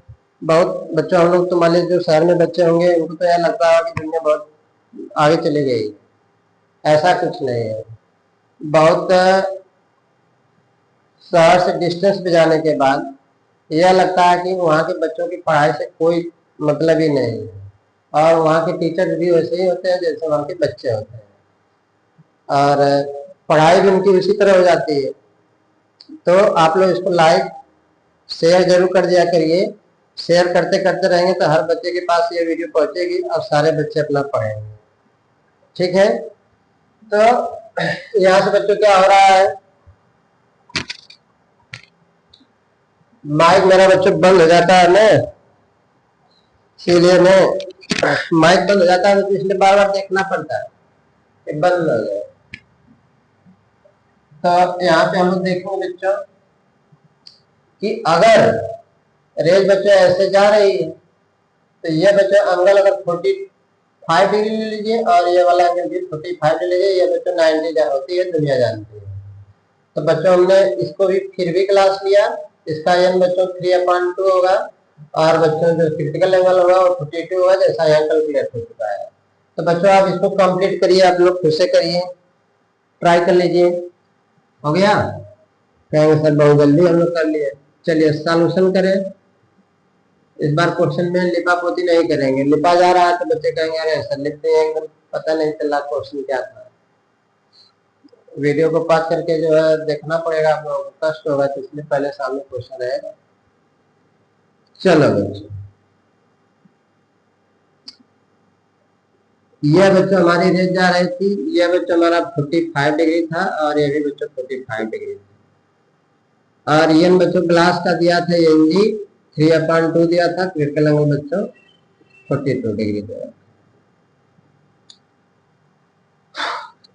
बहुत बच्चों हम लोग तो मान लीजिए जो शहर में बच्चे होंगे उनको तो यह लगता है कि दुनिया बहुत आगे चली गई, ऐसा कुछ नहीं है। बहुत शहर से डिस्टेंस पे जाने के बाद यह लगता है कि वहाँ के बच्चों की पढ़ाई से कोई मतलब ही नहीं है और वहाँ के टीचर भी वैसे ही होते हैं जैसे वहाँ के बच्चे होते हैं और पढ़ाई भी उनकी उसी तरह हो जाती है। तो आप लोग इसको लाइक शेयर जरूर कर दिया करिए, शेयर करते करते रहेंगे तो हर बच्चे के पास ये वीडियो पहुंचेगी और सारे बच्चे अपना पढ़ेंगे, ठीक है। तो यहाँ से बच्चों क्या हो रहा है, माइक मेरा बच्चों बंद हो जाता है ना, इसीलिए मैं माइक बंद हो जाता है तो इसलिए बार बार देखना पड़ता है कि बंद हो जाए। तो यहाँ पे हम लोग देखेंगे बच्चों कि अगर रेज बच्चों ऐसे जा रही है तो ये बच्चों एंगल अगर 45 डिग्री ले लीजिए और ये वाला एंगल भी 45 डिग्री लीजिए, ये बच्चों 90 होती है, दुनिया जानती है। तो बच्चों हमने इसको भी फिर भी क्लास लिया, इसका एन बच्चों 3/2 होगा और बच्चों जो क्रिटिकल एंगल होगा वो 42 होगा, जैसा यहाँ कैलकुलेट हो चुका है। तो बच्चों आप इसको कंप्लीट करिए, आप लोग खुद से करिए, ट्राई कर लीजिए। हो गया? कहेंगे सर बहुत जल्दी हम लोग कर लिए। चलिए सॉल्यूशन करें। इस बार क्वेश्चन में लिपा पोती नहीं करेंगे, लिपा जा रहा है तो बच्चे कहेंगे अरे सर लिखते हैं एकदम पता नहीं चला क्वेश्चन क्या था। वीडियो को पॉज करके जो है देखना पड़ेगा, आप लोगों को कष्ट होगा, तो इसलिए पहले सामने क्वेश्चन रहेगा। चलो बच्चों, यह बच्चों हमारी रेंज जा रही थी, यह बच्चों हमारा 45 डिग्री था और ये भी बच्चों 45 डिग्री था। और ये बच्चों ग्लास का दिया था एन जी 3/2 दिया था, क्रिटिकल एंगल बच्चों 42 डिग्री दिया।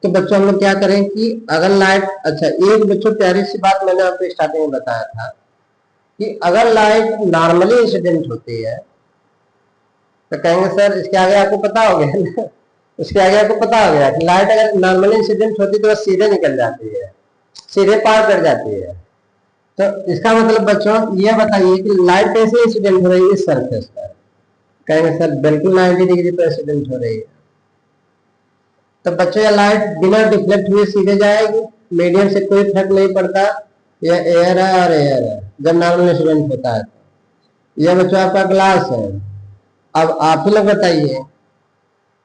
तो बच्चों हम लोग क्या करें कि अगर लाइट, अच्छा एक बच्चों प्यारी सी बात मैंने आपको स्टार्टिंग में बताया था कि अगर लाइट नॉर्मली इंसिडेंट होती है तो कहेंगे सर इसके आगे आपको पता हो गया उसके आगे आपको पता हो गया कि लाइट अगर नॉर्मली इंसिडेंट होती तो सीधे निकल जाती है, सीधे पार कर जाती है। तो इसका मतलब बच्चों ये बताइए कि लाइट कैसे इंसिडेंट हो रही है इस सरफेस पर। कहेंगे सर बिल्कुल 90 डिग्री पर इंसिडेंट हो रही है। तो बच्चों ये लाइट बिना डिफ्लेक्ट हुए सीधे जाएगी, मीडियम से कोई फर्क नहीं पड़ता, यह एयर है और एयर है जब नॉर्मल इंसिडेंट होता है। यह बच्चों आपका ग्लास है। अब आप ही लोग बताइए,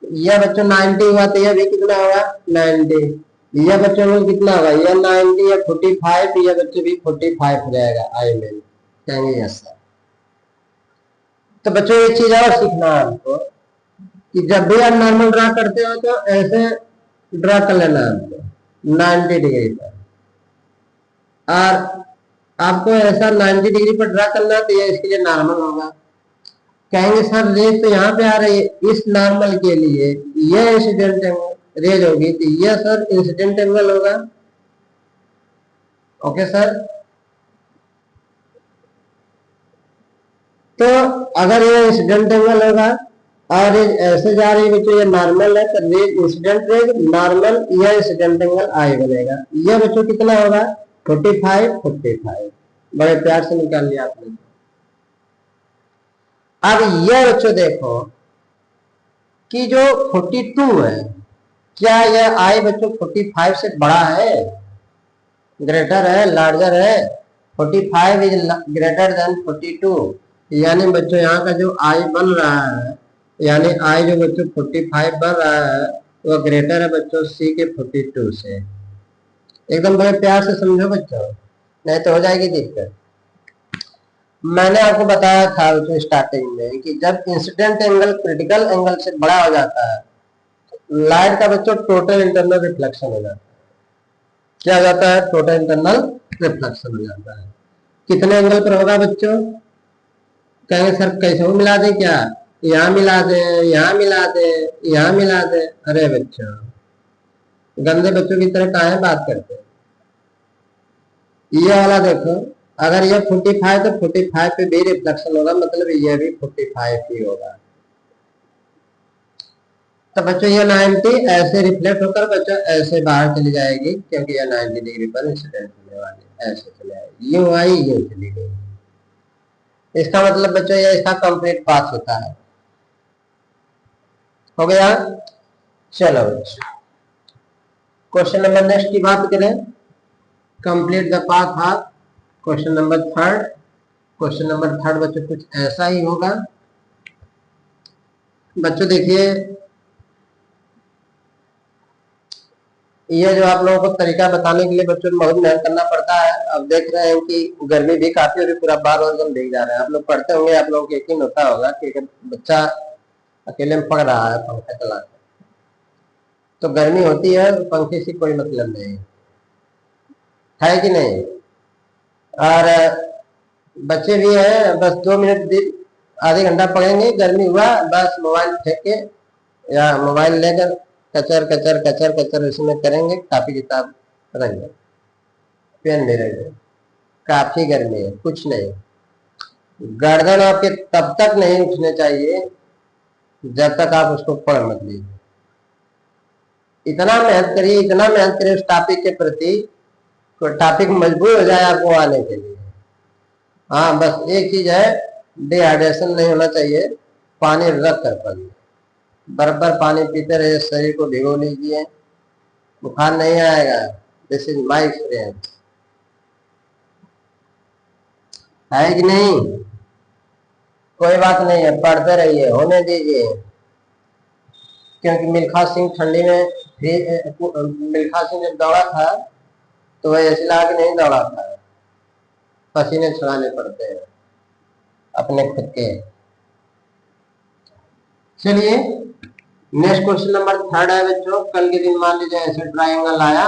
यह बच्चों 90 हुआ तो यह भी कितना होगा 90, यह बच्चों में कितना होगा, यह 90 या 45, यह बच्चों भी 45 हो जाएगा। आई मीन कहेंगे यस सर। तो बच्चों एक चीज और सीखना है आपको कि जब भी आप नॉर्मल ड्रा करते हो तो ऐसे ड्रा कर लेना है आपको 90 डिग्री पर, और आपको ऐसा 90 डिग्री पर ड्रा करना है तो ये इसके लिए नॉर्मल होगा। कहेंगे सर रेज तो यहाँ पे आ रही है, इस नॉर्मल के लिए ये इंसिडेंट एंगल रेज होगी तो ये सर इंसिडेंट एंगल होगा। ओके सर, तो अगर ये इंसिडेंट एंगल होगा और ऐसे जा रही बच्चों ये नॉर्मल है तो रेज इंसिडेंट रेज नॉर्मल, यह इंसिडेंट एंगल आई बनेगा। यह बच्चों कितना होगा 45 बड़े प्यार से निकाल लिया आपने। अब यह बच्चों देखो कि जो 42 है, क्या यह आई बच्चों 45 से बड़ा है, ग्रेटर है, लार्जर है? 45 इज ग्रेटर देन 42, यानी बच्चों यहाँ का जो आई बन रहा है, यानी आई जो बच्चों 45 बन रहा है वो ग्रेटर है बच्चों सी के 42 से। एकदम बड़े प्यार से समझो बच्चों, नहीं तो हो जाएगी दिक्कत। मैंने आपको बताया था बच्चों स्टार्टिंग में कि जब इंसिडेंट एंगल क्रिटिकल एंगल से बड़ा हो जाता है, लाइट का बच्चों टोटल इंटरनल रिफ्लेक्शन हो जाता है। क्या हो जाता है? टोटल इंटरनल रिफ्लेक्शन हो जाता है। कितने एंगल पर होगा बच्चों? कहेंगे सर कैसे मिला दे, क्या यहाँ मिला दे, यहाँ मिला दे, यहाँ मिला दे? अरे बच्चों गंदे बच्चों की तरह काहे बात करते हैं। ये वाला देखो, अगर ये 45 तो 45 पे भी रिफ्लेक्शन होगा, मतलब ये भी 45 ही होगा। तो बच्चों ये 90 ऐसे रिफ्लेक्ट होकर बच्चों ऐसे बाहर चली जाएगी, क्योंकि ये 90 डिग्री पर इंसिडेंट होने वाली, ऐसे चले जाएगी, यूं आई यूं चली गई। इसका मतलब बच्चों ये इसका कंप्लीट पाथ होता है। हो गया? चलो बच्चों क्वेश्चन नंबर नेक्स्ट की बात करें, complete the path of question number third. Question number third बच्चों कुछ ऐसा ही होगा। बच्चों देखिए, ये जो आप लोगों को तरीका बताने के लिए बच्चों को बहुत मेहनत करना पड़ता है। अब देख रहे हैं कि गर्मी भी काफी हो रही, पूरा बार एकदम भीग जा रहा है। आप लोग पढ़ते होंगे, आप लोगों को यकीन होता होगा कि अगर बच्चा अकेले में पढ़ रहा है पंखा चला कर, तो गर्मी होती है, पंखे से कोई मतलब नहीं है कि नहीं? और बच्चे भी हैं, बस 2 मिनट आधे घंटा पढ़ेंगे, गर्मी हुआ बस मोबाइल फेंक के या मोबाइल लेकर कचर कचर कचर कचर उसमें करेंगे, कापी किताब रख दे, पेन भी रख दे। काफी गर्मी है, कुछ नहीं। गर्दन आपके तब तक नहीं उठने चाहिए जब तक आप उसको पढ़ मत लीजिए। इतना मेहनत करिए, इतना मेहनत करिए उस टॉपिक के प्रति, तो टॉपिक मजबूर हो जाए आपको आने के लिए। हाँ बस एक चीज है, डिहाइड्रेशन नहीं होना चाहिए, पानी रख कर पड़िए, बराबर पानी पीते रहिए, शरीर को भिगो लीजिए, बुखार नहीं आएगा। दिस इज माई एक्सपीरियंस, है कि नहीं? कोई बात नहीं है, पढ़ते रहिए, होने दीजिए, क्योंकि मिल्खा सिंह ठंडी में मिल्खा सिंह जब दौड़ा था तो वह ऐसे लगा के नहीं दौड़ा था, पसीने छुड़ाने पड़ते हैं अपने खुद के। चलिए नेक्स्ट क्वेश्चन नंबर 3 है बच्चों। कल के दिन मान लीजिए ऐसे ट्रायंगल आया,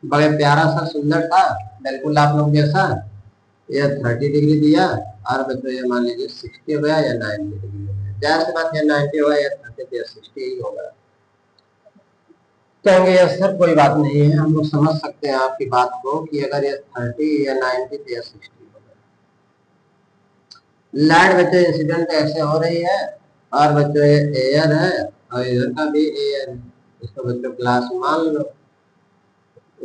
बड़े प्यारा सा सुंदर था, बिल्कुल आप लोग जैसा। यह 30 डिग्री दिया और बच्चों ये मान लीजिए 60 हो गया या 90 डिग्री हो गया। जाहिर सी बात है 90 होगा या 30 या 60 ही होगा। कहेंगे यस सर कोई बात नहीं है, हम लोग समझ सकते हैं आपकी बात को कि अगर ये 30 या 90 या 60 होगा। लाइट बच्चों इंसिडेंट ऐसे हो रही है और बच्चों ये एयर है और इधर का भी एयर है, इसको बच्चों ग्लास मान लो।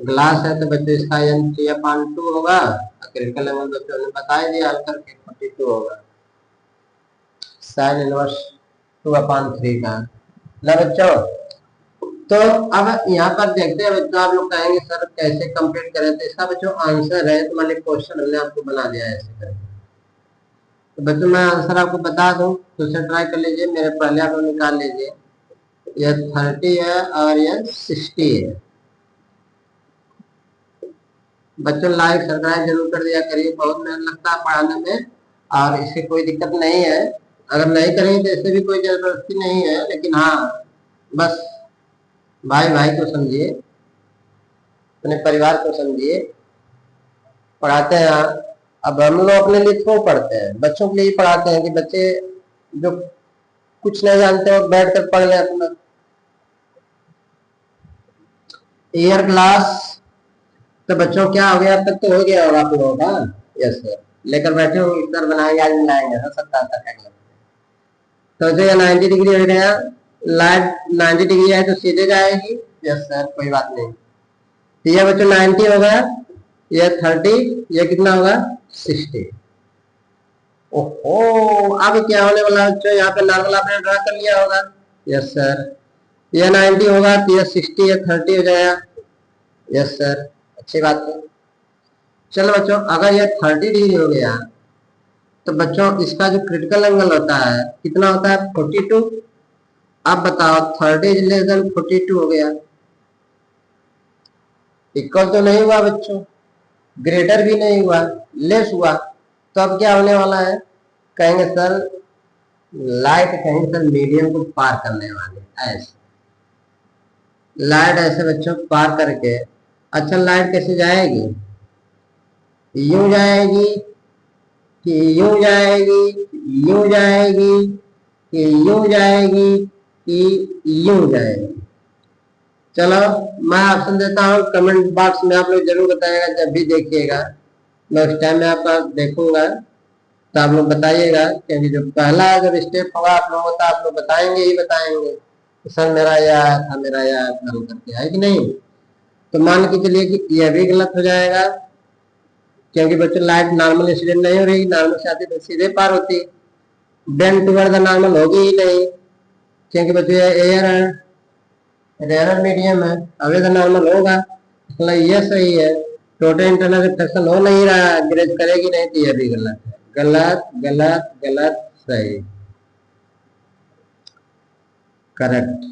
ग्लास है तो बच्चों इसका n 3/2 होगा, क्रिटिकल एंगल बच्चों ने बता दिया हल करके 42 होगा, साइन इनवर्स 2/3 का ना बच्चों। तो अब यहाँ पर देखते हैं बच्चों, आप लोग कहेंगे सर कैसे कंप्लीट करें, तो इसका बच्चों आंसर है, तो मान लीजिए क्वेश्चन हमने आपको बना दिया है ऐसे करके। तो बच्चों मैं आंसर आपको बता दूं तो उसे ट्राई कर लीजिए, मेरे पहले आप लोग निकाल लीजिए। यह 30 है और यह 60 है। बच्चों लाइक सब्सक्राइब जरूर कर दिया करिए, बहुत मेहनत लगता है पढ़ाने में और इससे कोई दिक्कत नहीं है। अगर नहीं करेंगे तो इससे भी कोई जबरदस्ती नहीं है, लेकिन हाँ बस भाई भाई को समझिए, अपने परिवार को समझिए, पढ़ाते हैं। अब हम लोग अपने लिए क्यों पढ़ते हैं, बच्चों के लिए पढ़ाते हैं कि बच्चे जो कुछ नहीं जानते हो बैठ कर पढ़ ले अपना। एयर ग्लास तो बच्चों क्या हो गया, अब तक तो हो गया होगा आप लोगों का। यस सर लेकर बैठे हो, इधर बनाएंगे आज बनाएंगे, हो सकता है। तो जो ये 90 डिग्री हो गया, लाइट 90 डिग्री है तो सीधे जाएगी। यस सर कोई बात नहीं। तो ये बच्चों 90 हो गया, ये 30, ये कितना होगा 60। ओहो अब क्या होने वाला बच्चों, यहाँ पे नॉर्मल आपने ड्रा कर लिया होगा। यस सर ये 90 होगा तो ये 60 या 30 हो जाएगा। यस सर अच्छी बात है। चलो बच्चों अगर ये 30 डिग्री हो गया तो बच्चों इसका जो क्रिटिकल एंगल होता है कितना होता है 42। अब बताओ 30 इज लेस देन 42 हो गया, इक्वल तो नहीं हुआ बच्चों, ग्रेटर भी नहीं हुआ, लेस हुआ। तो अब क्या होने वाला है, कहेंगे सर लाइट कहीं सर मीडियम को पार करने वाले, ऐसे लाइट ऐसे बच्चों पार करके। अच्छा लाइट कैसे जाएगी, यूं जाएगी कि यूं जाएगी, यूं जाएगी कि यूं जाएगी कि यूं जाएगी। चलो मैं ऑप्शन देता हूँ, कमेंट बॉक्स में आप लोग जरूर बताइएगा जब भी देखिएगा, मैं उस टाइम में आपका देखूंगा तो आप लोग बताइएगा, क्योंकि जो पहला जब स्टेप होगा आप लोगों का आप लोग बताएंगे ही बताएंगे सर मेरा यह आया था, मेरा यह आया था करके, है कि नहीं। तो मान के चलिए कि यह भी गलत हो जाएगा, क्योंकि बच्चों लाइट नॉर्मल इंसिडेंट नहीं हो रही, नॉर्मल से आती तो सीधे पार होती, बेंड टुवर्ड द नॉर्मल होगी ही नहीं, क्योंकि बच्चों एयर है, एयर मीडियम है, अवे तो नॉर्मल होगा, मतलब ये सही है। टोटल इंटरनल रिफ्लेक्शन हो नहीं रहा, ग्रेज करेगी नहीं तो ये भी गलत है, गलत गलत गलत सही करेक्ट।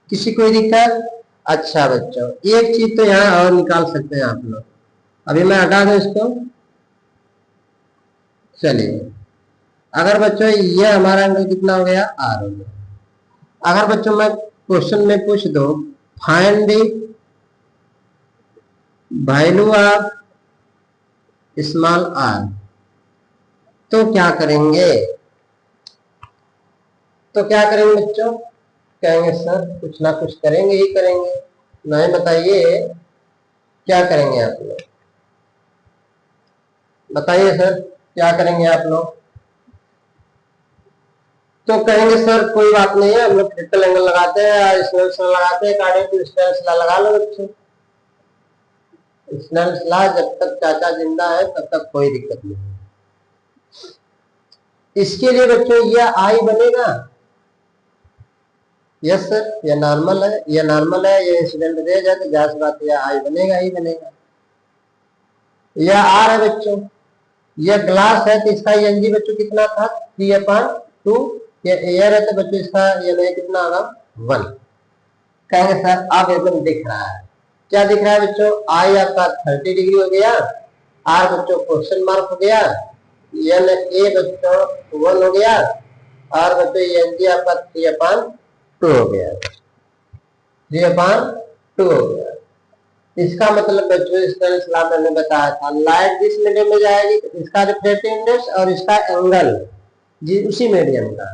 किसी कोई दिक्कत। अच्छा बच्चों एक चीज तो यहाँ और निकाल सकते हैं आप लोग, अभी मैं हटा दूं इसको। चलिए अगर बच्चों ये हमारा एंगल कितना हो गया आर हो गया। अगर बच्चों मैं क्वेश्चन में पूछ दो find the value of small R, तो क्या करेंगे, तो क्या करेंगे बच्चों, कहेंगे सर कुछ ना कुछ करेंगे ही करेंगे। नहीं बताइए क्या करेंगे आप लोग, बताइए सर क्या करेंगे आप लोग। तो कहेंगे सर कोई बात नहीं है, हम लोग क्रिटिकल एंगल लगाते हैं, स्नेल्स लॉ लगाते हैं, अकॉर्डिंग टू स्नेल्स लॉ लगा लो बच्चों। स्नेल्स लॉ जब तक चाचा जिंदा है तब तक कोई दिक्कत नहीं। इसके लिए बच्चों यह आई बनेगा, यस सर ये नॉर्मल है, ये नॉर्मल है, ये इंसिडेंट रेज है, तो जाहिर बात है आई बनेगा ही बनेगा। यह आर है बच्चों, यह ग्लास है तो इसका एनजी बच्चों कितना था 3/2, ये एयर है तो बच्चों इसका ये नहीं कितना होगा 1। कहेंगे सर अब एकदम दिख रहा है, क्या दिख रहा है बच्चों? आई आपका 30 डिग्री हो गया, आर बच्चों क्वेश्चन मार्क हो गया, एन ए बच्चों 1 हो गया, और बच्चों एन जी आपका 3/2 हो गया, 3/2 हो गया। इसका मतलब बच्चों इस तरह सलाह मैंने बताया था, लाइट जिस मीडियम में जाएगी इसका रिफ्रैक्टिव इंडेक्स और इसका एंगल जी उसी मीडियम का।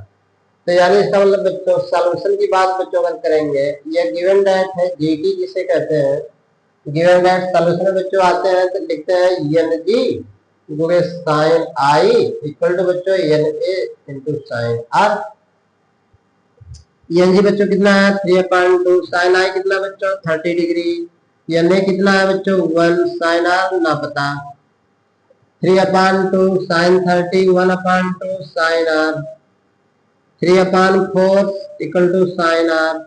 तो यानी इसका मतलब बच्चों सॉल्यूशन की बात बच्चों अगर करेंगे, ये गिवन डेट है जीटी जिसे कहते हैं, गिवन डेट सॉल्यूशन बच्चों आते हैं तो लिखते हैं एन जी गुणे साइन आई इक्वल टू बच्चों N A into sine R. N G बच्चों कितना है 3/2, साइन आई कितना बच्चों 30 डिग्री, एन ए कितना है बच्चों 1, साइन आर ना पता, 3/2 sine 30 1/2 sine R, 3/4 equal to sine R.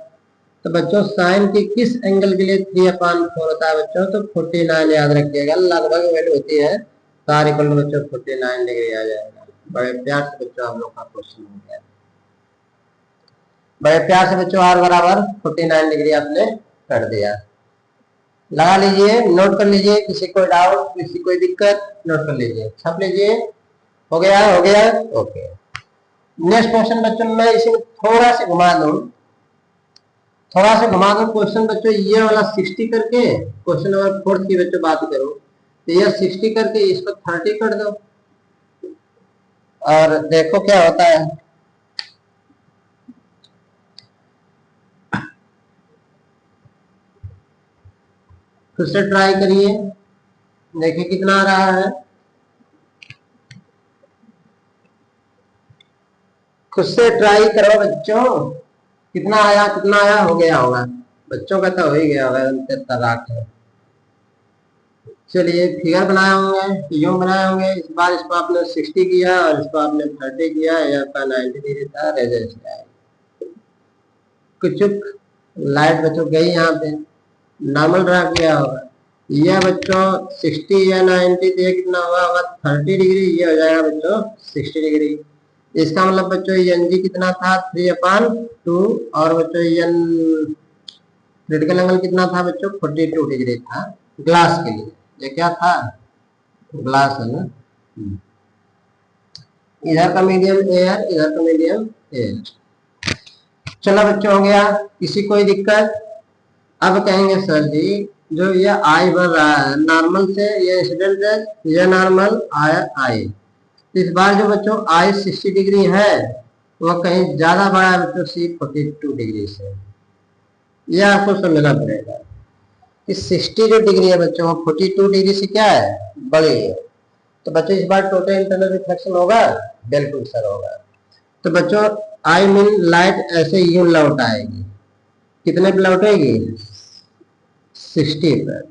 तो बच्चों साइन की किस एंगल के लिए 3/4 होता है बच्चों? तो 49 याद रखिएगा, लगभग वैल्यू होती है, तो आर इक्वल टू बच्चों 49 डिग्री आ जाएगा। बड़े प्यार से बच्चों आप लोग का क्वेश्चन हो गया, बड़े प्यार से बच्चों आर बराबर 49 डिग्री आपने कर दिया। लगा लीजिए, नोट कर लीजिए, किसी कोई डाउट किसी कोई दिक्कत नोट कर लीजिए, छाप लीजिए। हो गया हो गया, ओके। नेक्स्ट क्वेश्चन बच्चों मैं इसे थोड़ा सा घुमा दूं, थोड़ा सा घुमा दूं क्वेश्चन बच्चों, ये वाला 60 करके क्वेश्चन नंबर 4 की बच्चों बात करूं तो ये 60 करके इसको 30 कर दो और देखो क्या होता है। फिर से ट्राई करिए, देखिए कितना आ रहा है, खुद से ट्राई करो बच्चों, कितना आया हो गया होगा बच्चों का, तो हो ही गया होगा 73 है। चलिए फिगर बनाए होंगे, यूं बनाए होंगे, इस बार इसको आपने 60 किया और इसको आपने 30 किया, या आपका 90 डिग्री था, रेजेंस कुछ लाइट बच्चों गई यहाँ पे, नॉर्मल ड्रा किया होगा, यह बच्चों 60 या 90 तो ये कितना हुआ होगा 30 डिग्री, ये हो जाएगा बच्चों 60 डिग्री। इसका मतलब बच्चों एन जी कितना था 3/2, और बच्चों एन क्रिटिकल एंगल कितना था बच्चों 42 डिग्री था ग्लास के लिए। ये क्या था, ग्लास है ना, इधर का मीडियम एयर इधर का मीडियम एयर। चलो बच्चों हो गया, किसी कोई दिक्कत? अब कहेंगे सर जी जो ये आई बढ़ रहा है नॉर्मल से, ये इंसिडेंट है, ये नॉर्मल आया आई, इस बार जो बच्चों आई 60 डिग्री है वो कहीं ज्यादा बड़ा है बच्चों सी 42 डिग्री से, ये आपको समझना पड़ेगा कि 60 जो डिग्री है बच्चों वो 42 डिग्री से क्या है, बड़ी है। तो बच्चों इस बार टोटल इंटरनल रिफ्लेक्शन होगा, बिल्कुल सर होगा। तो बच्चों आई मीन लाइट ऐसे यूं लौट आएगी, कितने पे लौटेगी 60 पर,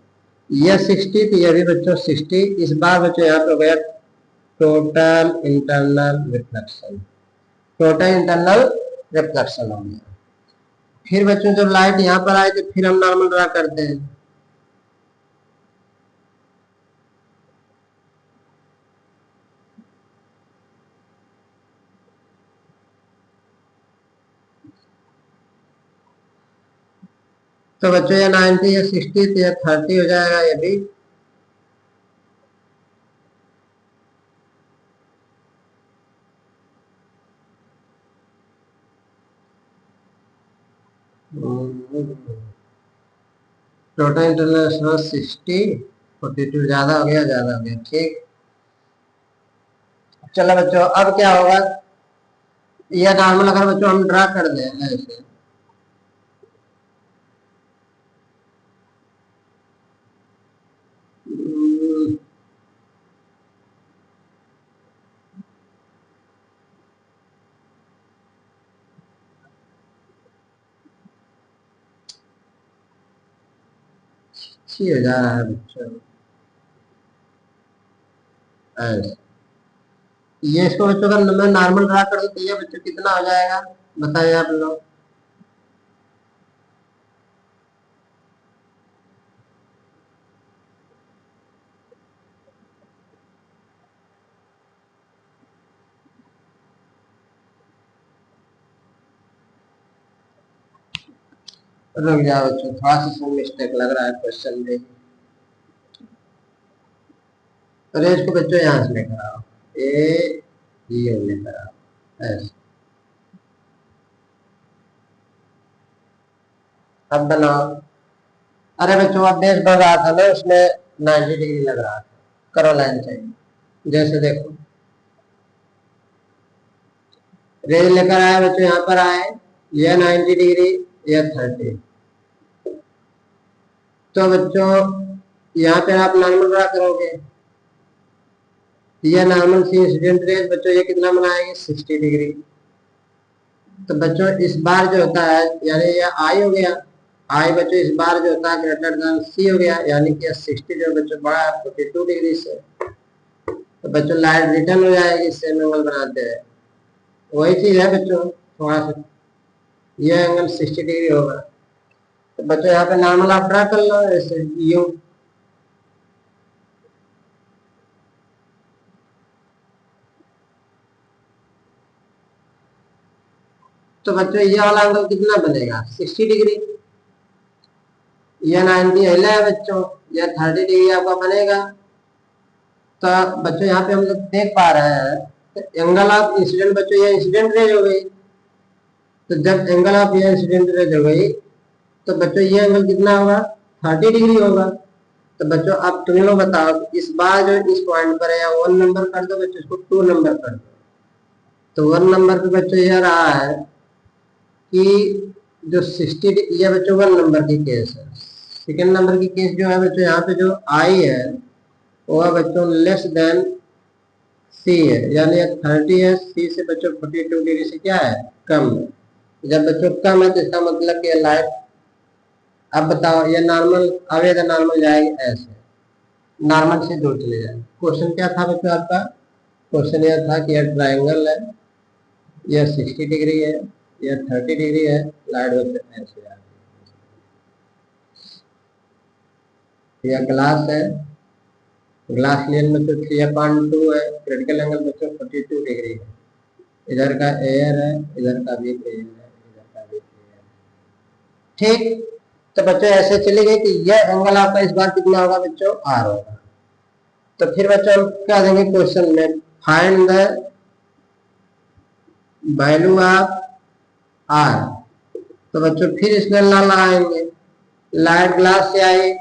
यह 60 तो यह भी बच्चों 60, इस बार बच्चों यहाँ पे हो गया total internal reflection, total internal reflection हो गया। फिर बच्चों जब लाइट यहाँ पर आए तो फिर हम नॉर्मल ड्रा करते हैं, तो बच्चों ये 90 या 60 तो ये 30 हो जाएगा ये भी। टोटल इंटरनल 60, 42 ज्यादा हो गया, ज्यादा हो गया, ठीक। चलो बच्चों अब क्या होगा, यह नॉर्मल अगर बच्चों हम ड्रा कर दें ऐसे, अच्छी हो जा रहा है बच्चों ऐसे, ये इसको बच्चों का मैं नॉर्मल ड्रा कर दूं तो ये बच्चों कितना हो जाएगा बताइए आप लोग। रुक जाओ बच्चों, थोड़ा सा इसमें मिस्टेक लग रहा है क्वेश्चन में। रेज को बच्चों यहाँ से लेकर आओ, ए ये लेकर आओ ऐसे। अब बनाओ। अरे बच्चों अब बेस बढ़ रहा था ना, उसमें 90 डिग्री लग रहा था। करो लाइन चाहिए, जैसे देखो रेज लेकर आए बच्चों, यहाँ पर आए, यह 90 डिग्री, यह 30। तो बच्चों यहाँ पे आप नॉर्मल ड्रा करोगे, यह नॉर्मल सी इंसिडेंट रेज बच्चों ये कितना बनाएंगे 60 डिग्री। तो बच्चों इस बार जो होता है, यानी यह आई हो गया, आई बच्चों इस बार जो होता है ग्रेटर देन सी हो गया, यानी कि 60 जो बच्चों बड़ा है 42 डिग्री से। तो बच्चों लाइट रिटर्न हो जाएगी, सेम एंगल बनाते हैं। वही चीज है बच्चों, थोड़ा सा यह एंगल 60 डिग्री होगा। तो बच्चों यहाँ पे नॉर्मल आप ड्रा कर लो ऐसे यू। तो बच्चों ये वाला एंगल कितना बनेगा 60 डिग्री, यह 90 हिला है बच्चों, यह 30 डिग्री आपका बनेगा। तो बच्चों यहाँ पे हम लोग देख पा रहे हैं, तो एंगल ऑफ इंसिडेंट बच्चों ये इंसिडेंट रेज हो गई। तो जब एंगल ऑफ ये इंसिडेंट रेज हो गई, तो बच्चों ये एंगल कितना होगा 30 डिग्री होगा। तो बच्चों अब तुम लोग बताओ, इस बार जो इस पॉइंट पर है, या 1 नंबर कर दो बच्चों, इसको 2 नंबर कर दो। तो 1 नंबर पे बच्चों यह रहा है कि जो 60, ये बच्चों 1 नंबर की केस है। सेकेंड नंबर की केस जो है बच्चों, यहाँ पे जो आई है वो है बच्चों लेस देन सी है, यानी 30 है, सी से बच्चों 42 डिग्री से क्या है कम है। जब बच्चों कम है तो इसका मतलब कि लाइट, अब बताओ ये नॉर्मल, अब ये नॉर्मल जाएगी ऐसे, नॉर्मल से दूर चले जाएंगे। क्वेश्चन क्या था बच्चों आपका, क्वेश्चन यह था कि यह ट्राइंगल है, यह 60 डिग्री है, यह 30 डिग्री है, लाइट बच्चों ऐसे आ रही है। यह ग्लास है, ग्लास लेन बच्चों 3/2 है, क्रिटिकल एंगल बच्चों 42 डिग्री है। इधर का एयर है, इधर का भी एयर है, इधर का भी एयर है। ठीक, तो बच्चों ऐसे चलेंगे कि यह एंगल आपका इस बार कितना होगा बच्चों आर होगा। तो फिर बच्चों हम क्या देंगे क्वेश्चन में, find the value of R. तो बच्चों फिर इसमें ला लगाएंगे, लाइट ग्लास से आई,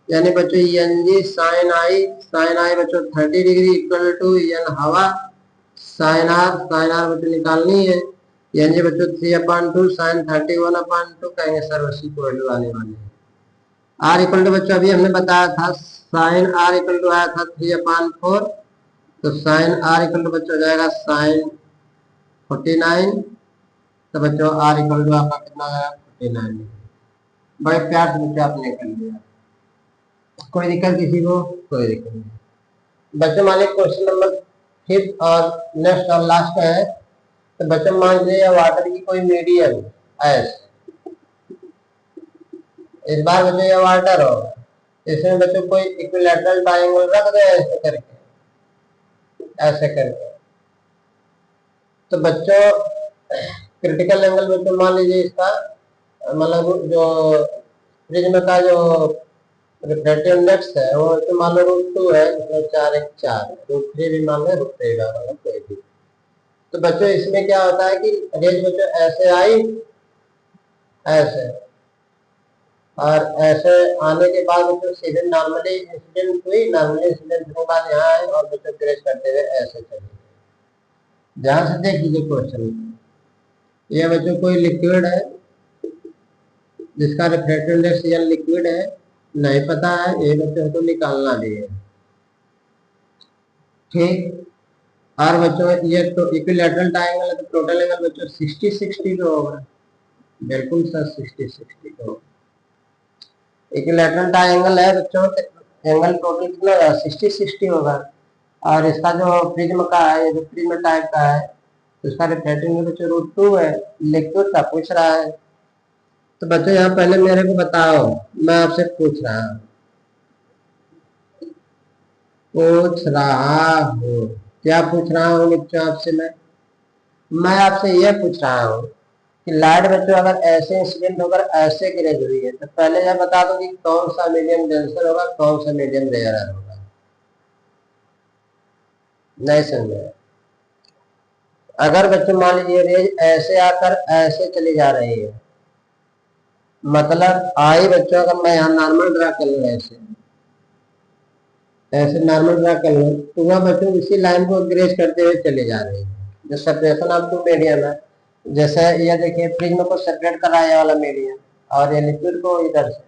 यानी बच्चों एन जी साइन आई, साइन आई बच्चों 30 डिग्री इक्वल टू एन हवा साइन आर, साइन आर बच्चों निकालनी है, एन जी बच्चों 3/2 साइन 31/2 कहेंगे सर, उसी को वैल्यू आने वाली है। आर इक्वल टू बच्चों अभी हमने बताया था साइन आर इक्वल टू आया था 3/4, तो साइन आर इक्वल टू बच्चों हो जाएगा साइन 49। तो बच्चों आर इक्वल टू आपका कितना आया 49। बड़े प्यार से बच्चों आपने कर लिया, कोई दिक्कत किसी को, कोई दिक्कत नहीं। बच्चों मानिए क्वेश्चन नंबर 5 और नेक्स्ट और लास्ट है। तो बच्चों मान लीजिए वाटर की कोई मीडियम एस, इस बार बच्चों ये वाटर होगा, इसमें बच्चों कोई इक्विलैटरल ट्रायंगल रख दे ऐसे करके, ऐसे करके। तो बच्चों क्रिटिकल एंगल बच्चों मान लीजिए इसका, मतलब जो प्रिज्म का जो रिफ्रैक्टिव इंडेक्स है वो तो मान लो √2 है, मतलब 4 1 4, √3 भी मान लो, √3 का मतलब कोई भी। तो बच्चों इसमें क्या होता है कि रेंज बच्चों ऐसे आई, ऐसे, और ऐसे आने के बाद बच्चों सीधे नॉर्मली इंसिडेंट हुई, नॉर्मली इंसिडेंट होने के बाद यहाँ आए और बच्चों क्रैश करते हुए ऐसे चले। ध्यान से देख लीजिए क्वेश्चन, ये बच्चों कोई लिक्विड है जिसका रिफ्रैक्टिव इंडेक्स या लिक्विड है, नहीं पता है, ये बच्चों को निकालना भी है। ठीक, और बच्चों ये तो इक्विलैटरल ट्रायंगल है, तो टोटल एंगल बच्चों 60 60 का होगा, बिल्कुल सर 60 60 का होगा। इक्विलैटरल ट्रायंगल है बच्चों, एंगल टोटल कितना होगा 60 60 होगा। और इसका जो प्रिज्म का है, जो प्रिज्म टाइप का है, तो इसका रिफ्रैक्टिव इंडेक्स √2 है, लिक्विड का पूछ रहा है। तो बच्चों यहाँ पहले मेरे को बताओ, मैं आपसे पूछ रहा हूँ, क्या पूछ रहा हूँ बच्चों आपसे, मैं आपसे यह पूछ रहा हूँ कि लाइट बच्चों अगर ऐसे इंसिडेंट होकर ऐसे गिरेज हुई है तो पहले यह बता दो कि कौन सा मीडियम डेंसर होगा, कौन सा मीडियम रेयरर होगा। नहीं समझे? अगर बच्चों मान लीजिए रेज ऐसे आकर ऐसे चली जा रही है, मतलब आई बच्चों, अगर मैं यहाँ नॉर्मल ड्रा कर लूँ, ऐसे ऐसे नॉर्मल ड्रा कर लूँ, तो वह बच्चों इसी लाइन को ग्रेज करते हुए चले जा रहे हैं। जो सेपरेशन ऑफ टू मीडियम है, जैसे ये देखिए प्रिज्म को सेपरेट कर रहा है ये वाला मीडियम, और ये लिक्विड को इधर से,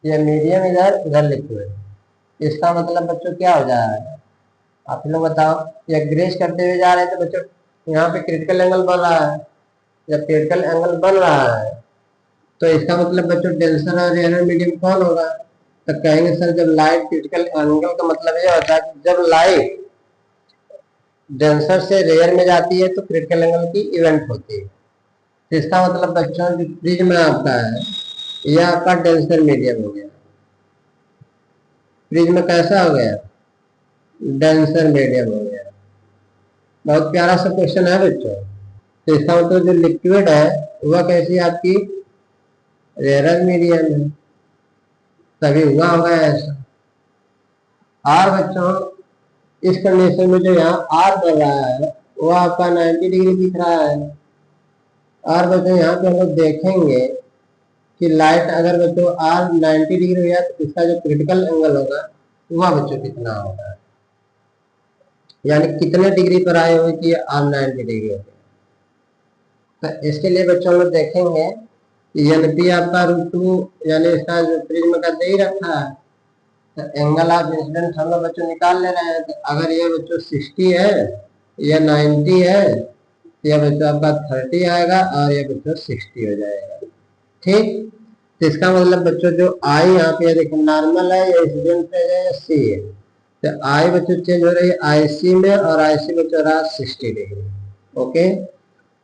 ये मीडियम इधर, इधर लिक्विड। इसका मतलब बच्चों क्या हो जा रहा है, आप लोग बताओ। ये ग्रेज करते हुए जा रहे हैं तो बच्चों यहाँ पे क्रिटिकल एंगल बन रहा है। जब क्रिटिकल एंगल बन रहा है तो इसका मतलब बच्चों डेंसर और रेयर मीडियम कौन होगा? तो कहेंगे सर जब लाइट क्रिटिकल एंगल का मतलब ये होता है कि जब लाइट डेंसर से रेयर में जाती है तो क्रिटिकल एंगल की इवेंट होती है। तो इसका मतलब बच्चों जो प्रिज्म आपका है यह आपका डेंसर मीडियम हो गया। प्रिज्म कैसा हो गया? डेंसर मीडियम हो गया। बहुत प्यारा सा क्वेश्चन है बच्चों। तो इसका मतलब जो लिक्विड है वह कैसी आपकी रेयर मीडियम है, तभी हुआ होगा ऐसा। और बच्चों इस कंडीशन में जो यहाँ आर बढ़ रहा है वो आपका 90 डिग्री दिख रहा है। और बच्चों यहाँ पे हम लोग देखेंगे कि लाइट अगर बच्चों आर 90 डिग्री हो जाए तो इसका जो क्रिटिकल एंगल होगा वह बच्चों कितना होगा, यानी कितने डिग्री पर आए हुए कि आर 90 डिग्री हो गया। तो इसके लिए बच्चों लोग देखेंगे एनपी आपका √2, यानी इसका जो प्रिज्म का दे ही रखा है, तो एंगल ऑफ इंसिडेंट हम लोग बच्चों निकाल ले रहे हैं। तो अगर ये बच्चों 60 है, या 90 है, तो यह बच्चों आपका 30 आएगा और ये बच्चों 60 हो जाएगा। ठीक, तो इसका मतलब बच्चों जो आई यहाँ पे देखो नॉर्मल है, ये इंसिडेंट पे है, सी है, तो आई बच्चों चेंज हो रही है आईसी में, और आईसी बच्चों रहा 60 डिग्री। ओके,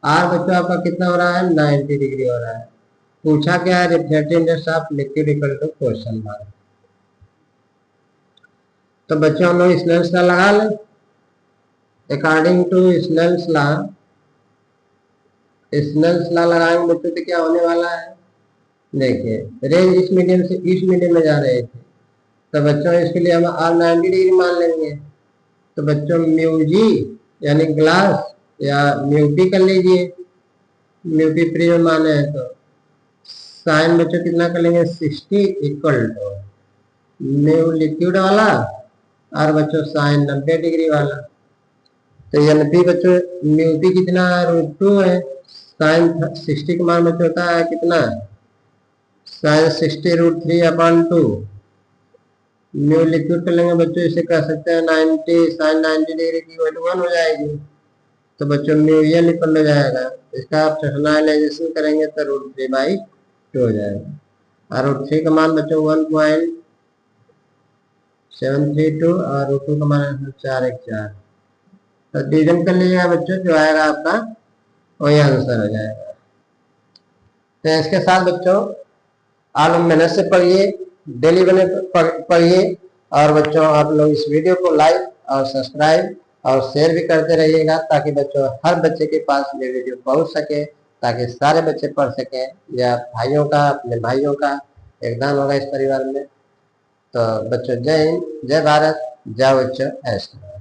आर बच्चों आपका कितना हो रहा है? 90 डिग्री हो रहा है। पूछा क्या है? Reflective index of liquid equal to question mark. तो बच्चों हम लोग स्नेल्स लॉ लगा लें। According to Snell's law, Snell's law लगाएंगे बच्चों तो क्या होने वाला है? देखिए रेंज इस मीडियम से इस मीडियम में जा रहे थे, तो बच्चों इसके लिए हम आर 90 डिग्री मान लेंगे। तो बच्चों म्यू जी यानी ग्लास, या म्यू पी कर लीजिए, म्यू पी प्रिज्म माने हैं, तो साइन बच्चों कितना कर लेंगे? 60 इक्वल टू म्यू लिक्विड वाला और बच्चों साइन 90 डिग्री वाला। तो एनपी बच्चों म्यू पी कितना है? √2 है। साइन 60 का मान बच्चों होता है कितना? साइन 60 √3/2। म्यू लिक्विड कर लेंगे बच्चों, इसे कह सकते हैं 90, साइन 90 डिग्री की वैल्यू 1 हो जाएगी। तो बच्चों म्यू ये निकल हो जाएगा, इसका आप रेशनलाइजेशन करेंगे तो √3/2 हो जाएगा। और √3 का मान बच्चों 1.732 और √2 का मान 414। तो डिवीजन कर लीजिएगा बच्चों, जो आएगा आपका वही आंसर हो जाएगा। तो इसके साथ बच्चों आप लोग मेहनत से पढ़िए, डेली बने पढ़िए, और बच्चों आप लोग इस वीडियो को लाइक और सब्सक्राइब और शेयर भी करते रहिएगा, ताकि बच्चों हर बच्चे के पास ये वीडियो पहुंच सके, ताकि सारे बच्चे पढ़ सकें, या भाइयों का, अपने भाइयों का योगदान होगा इस परिवार में। तो बच्चों जय हिंद, जय भारत, जय बच्चों ऐसा।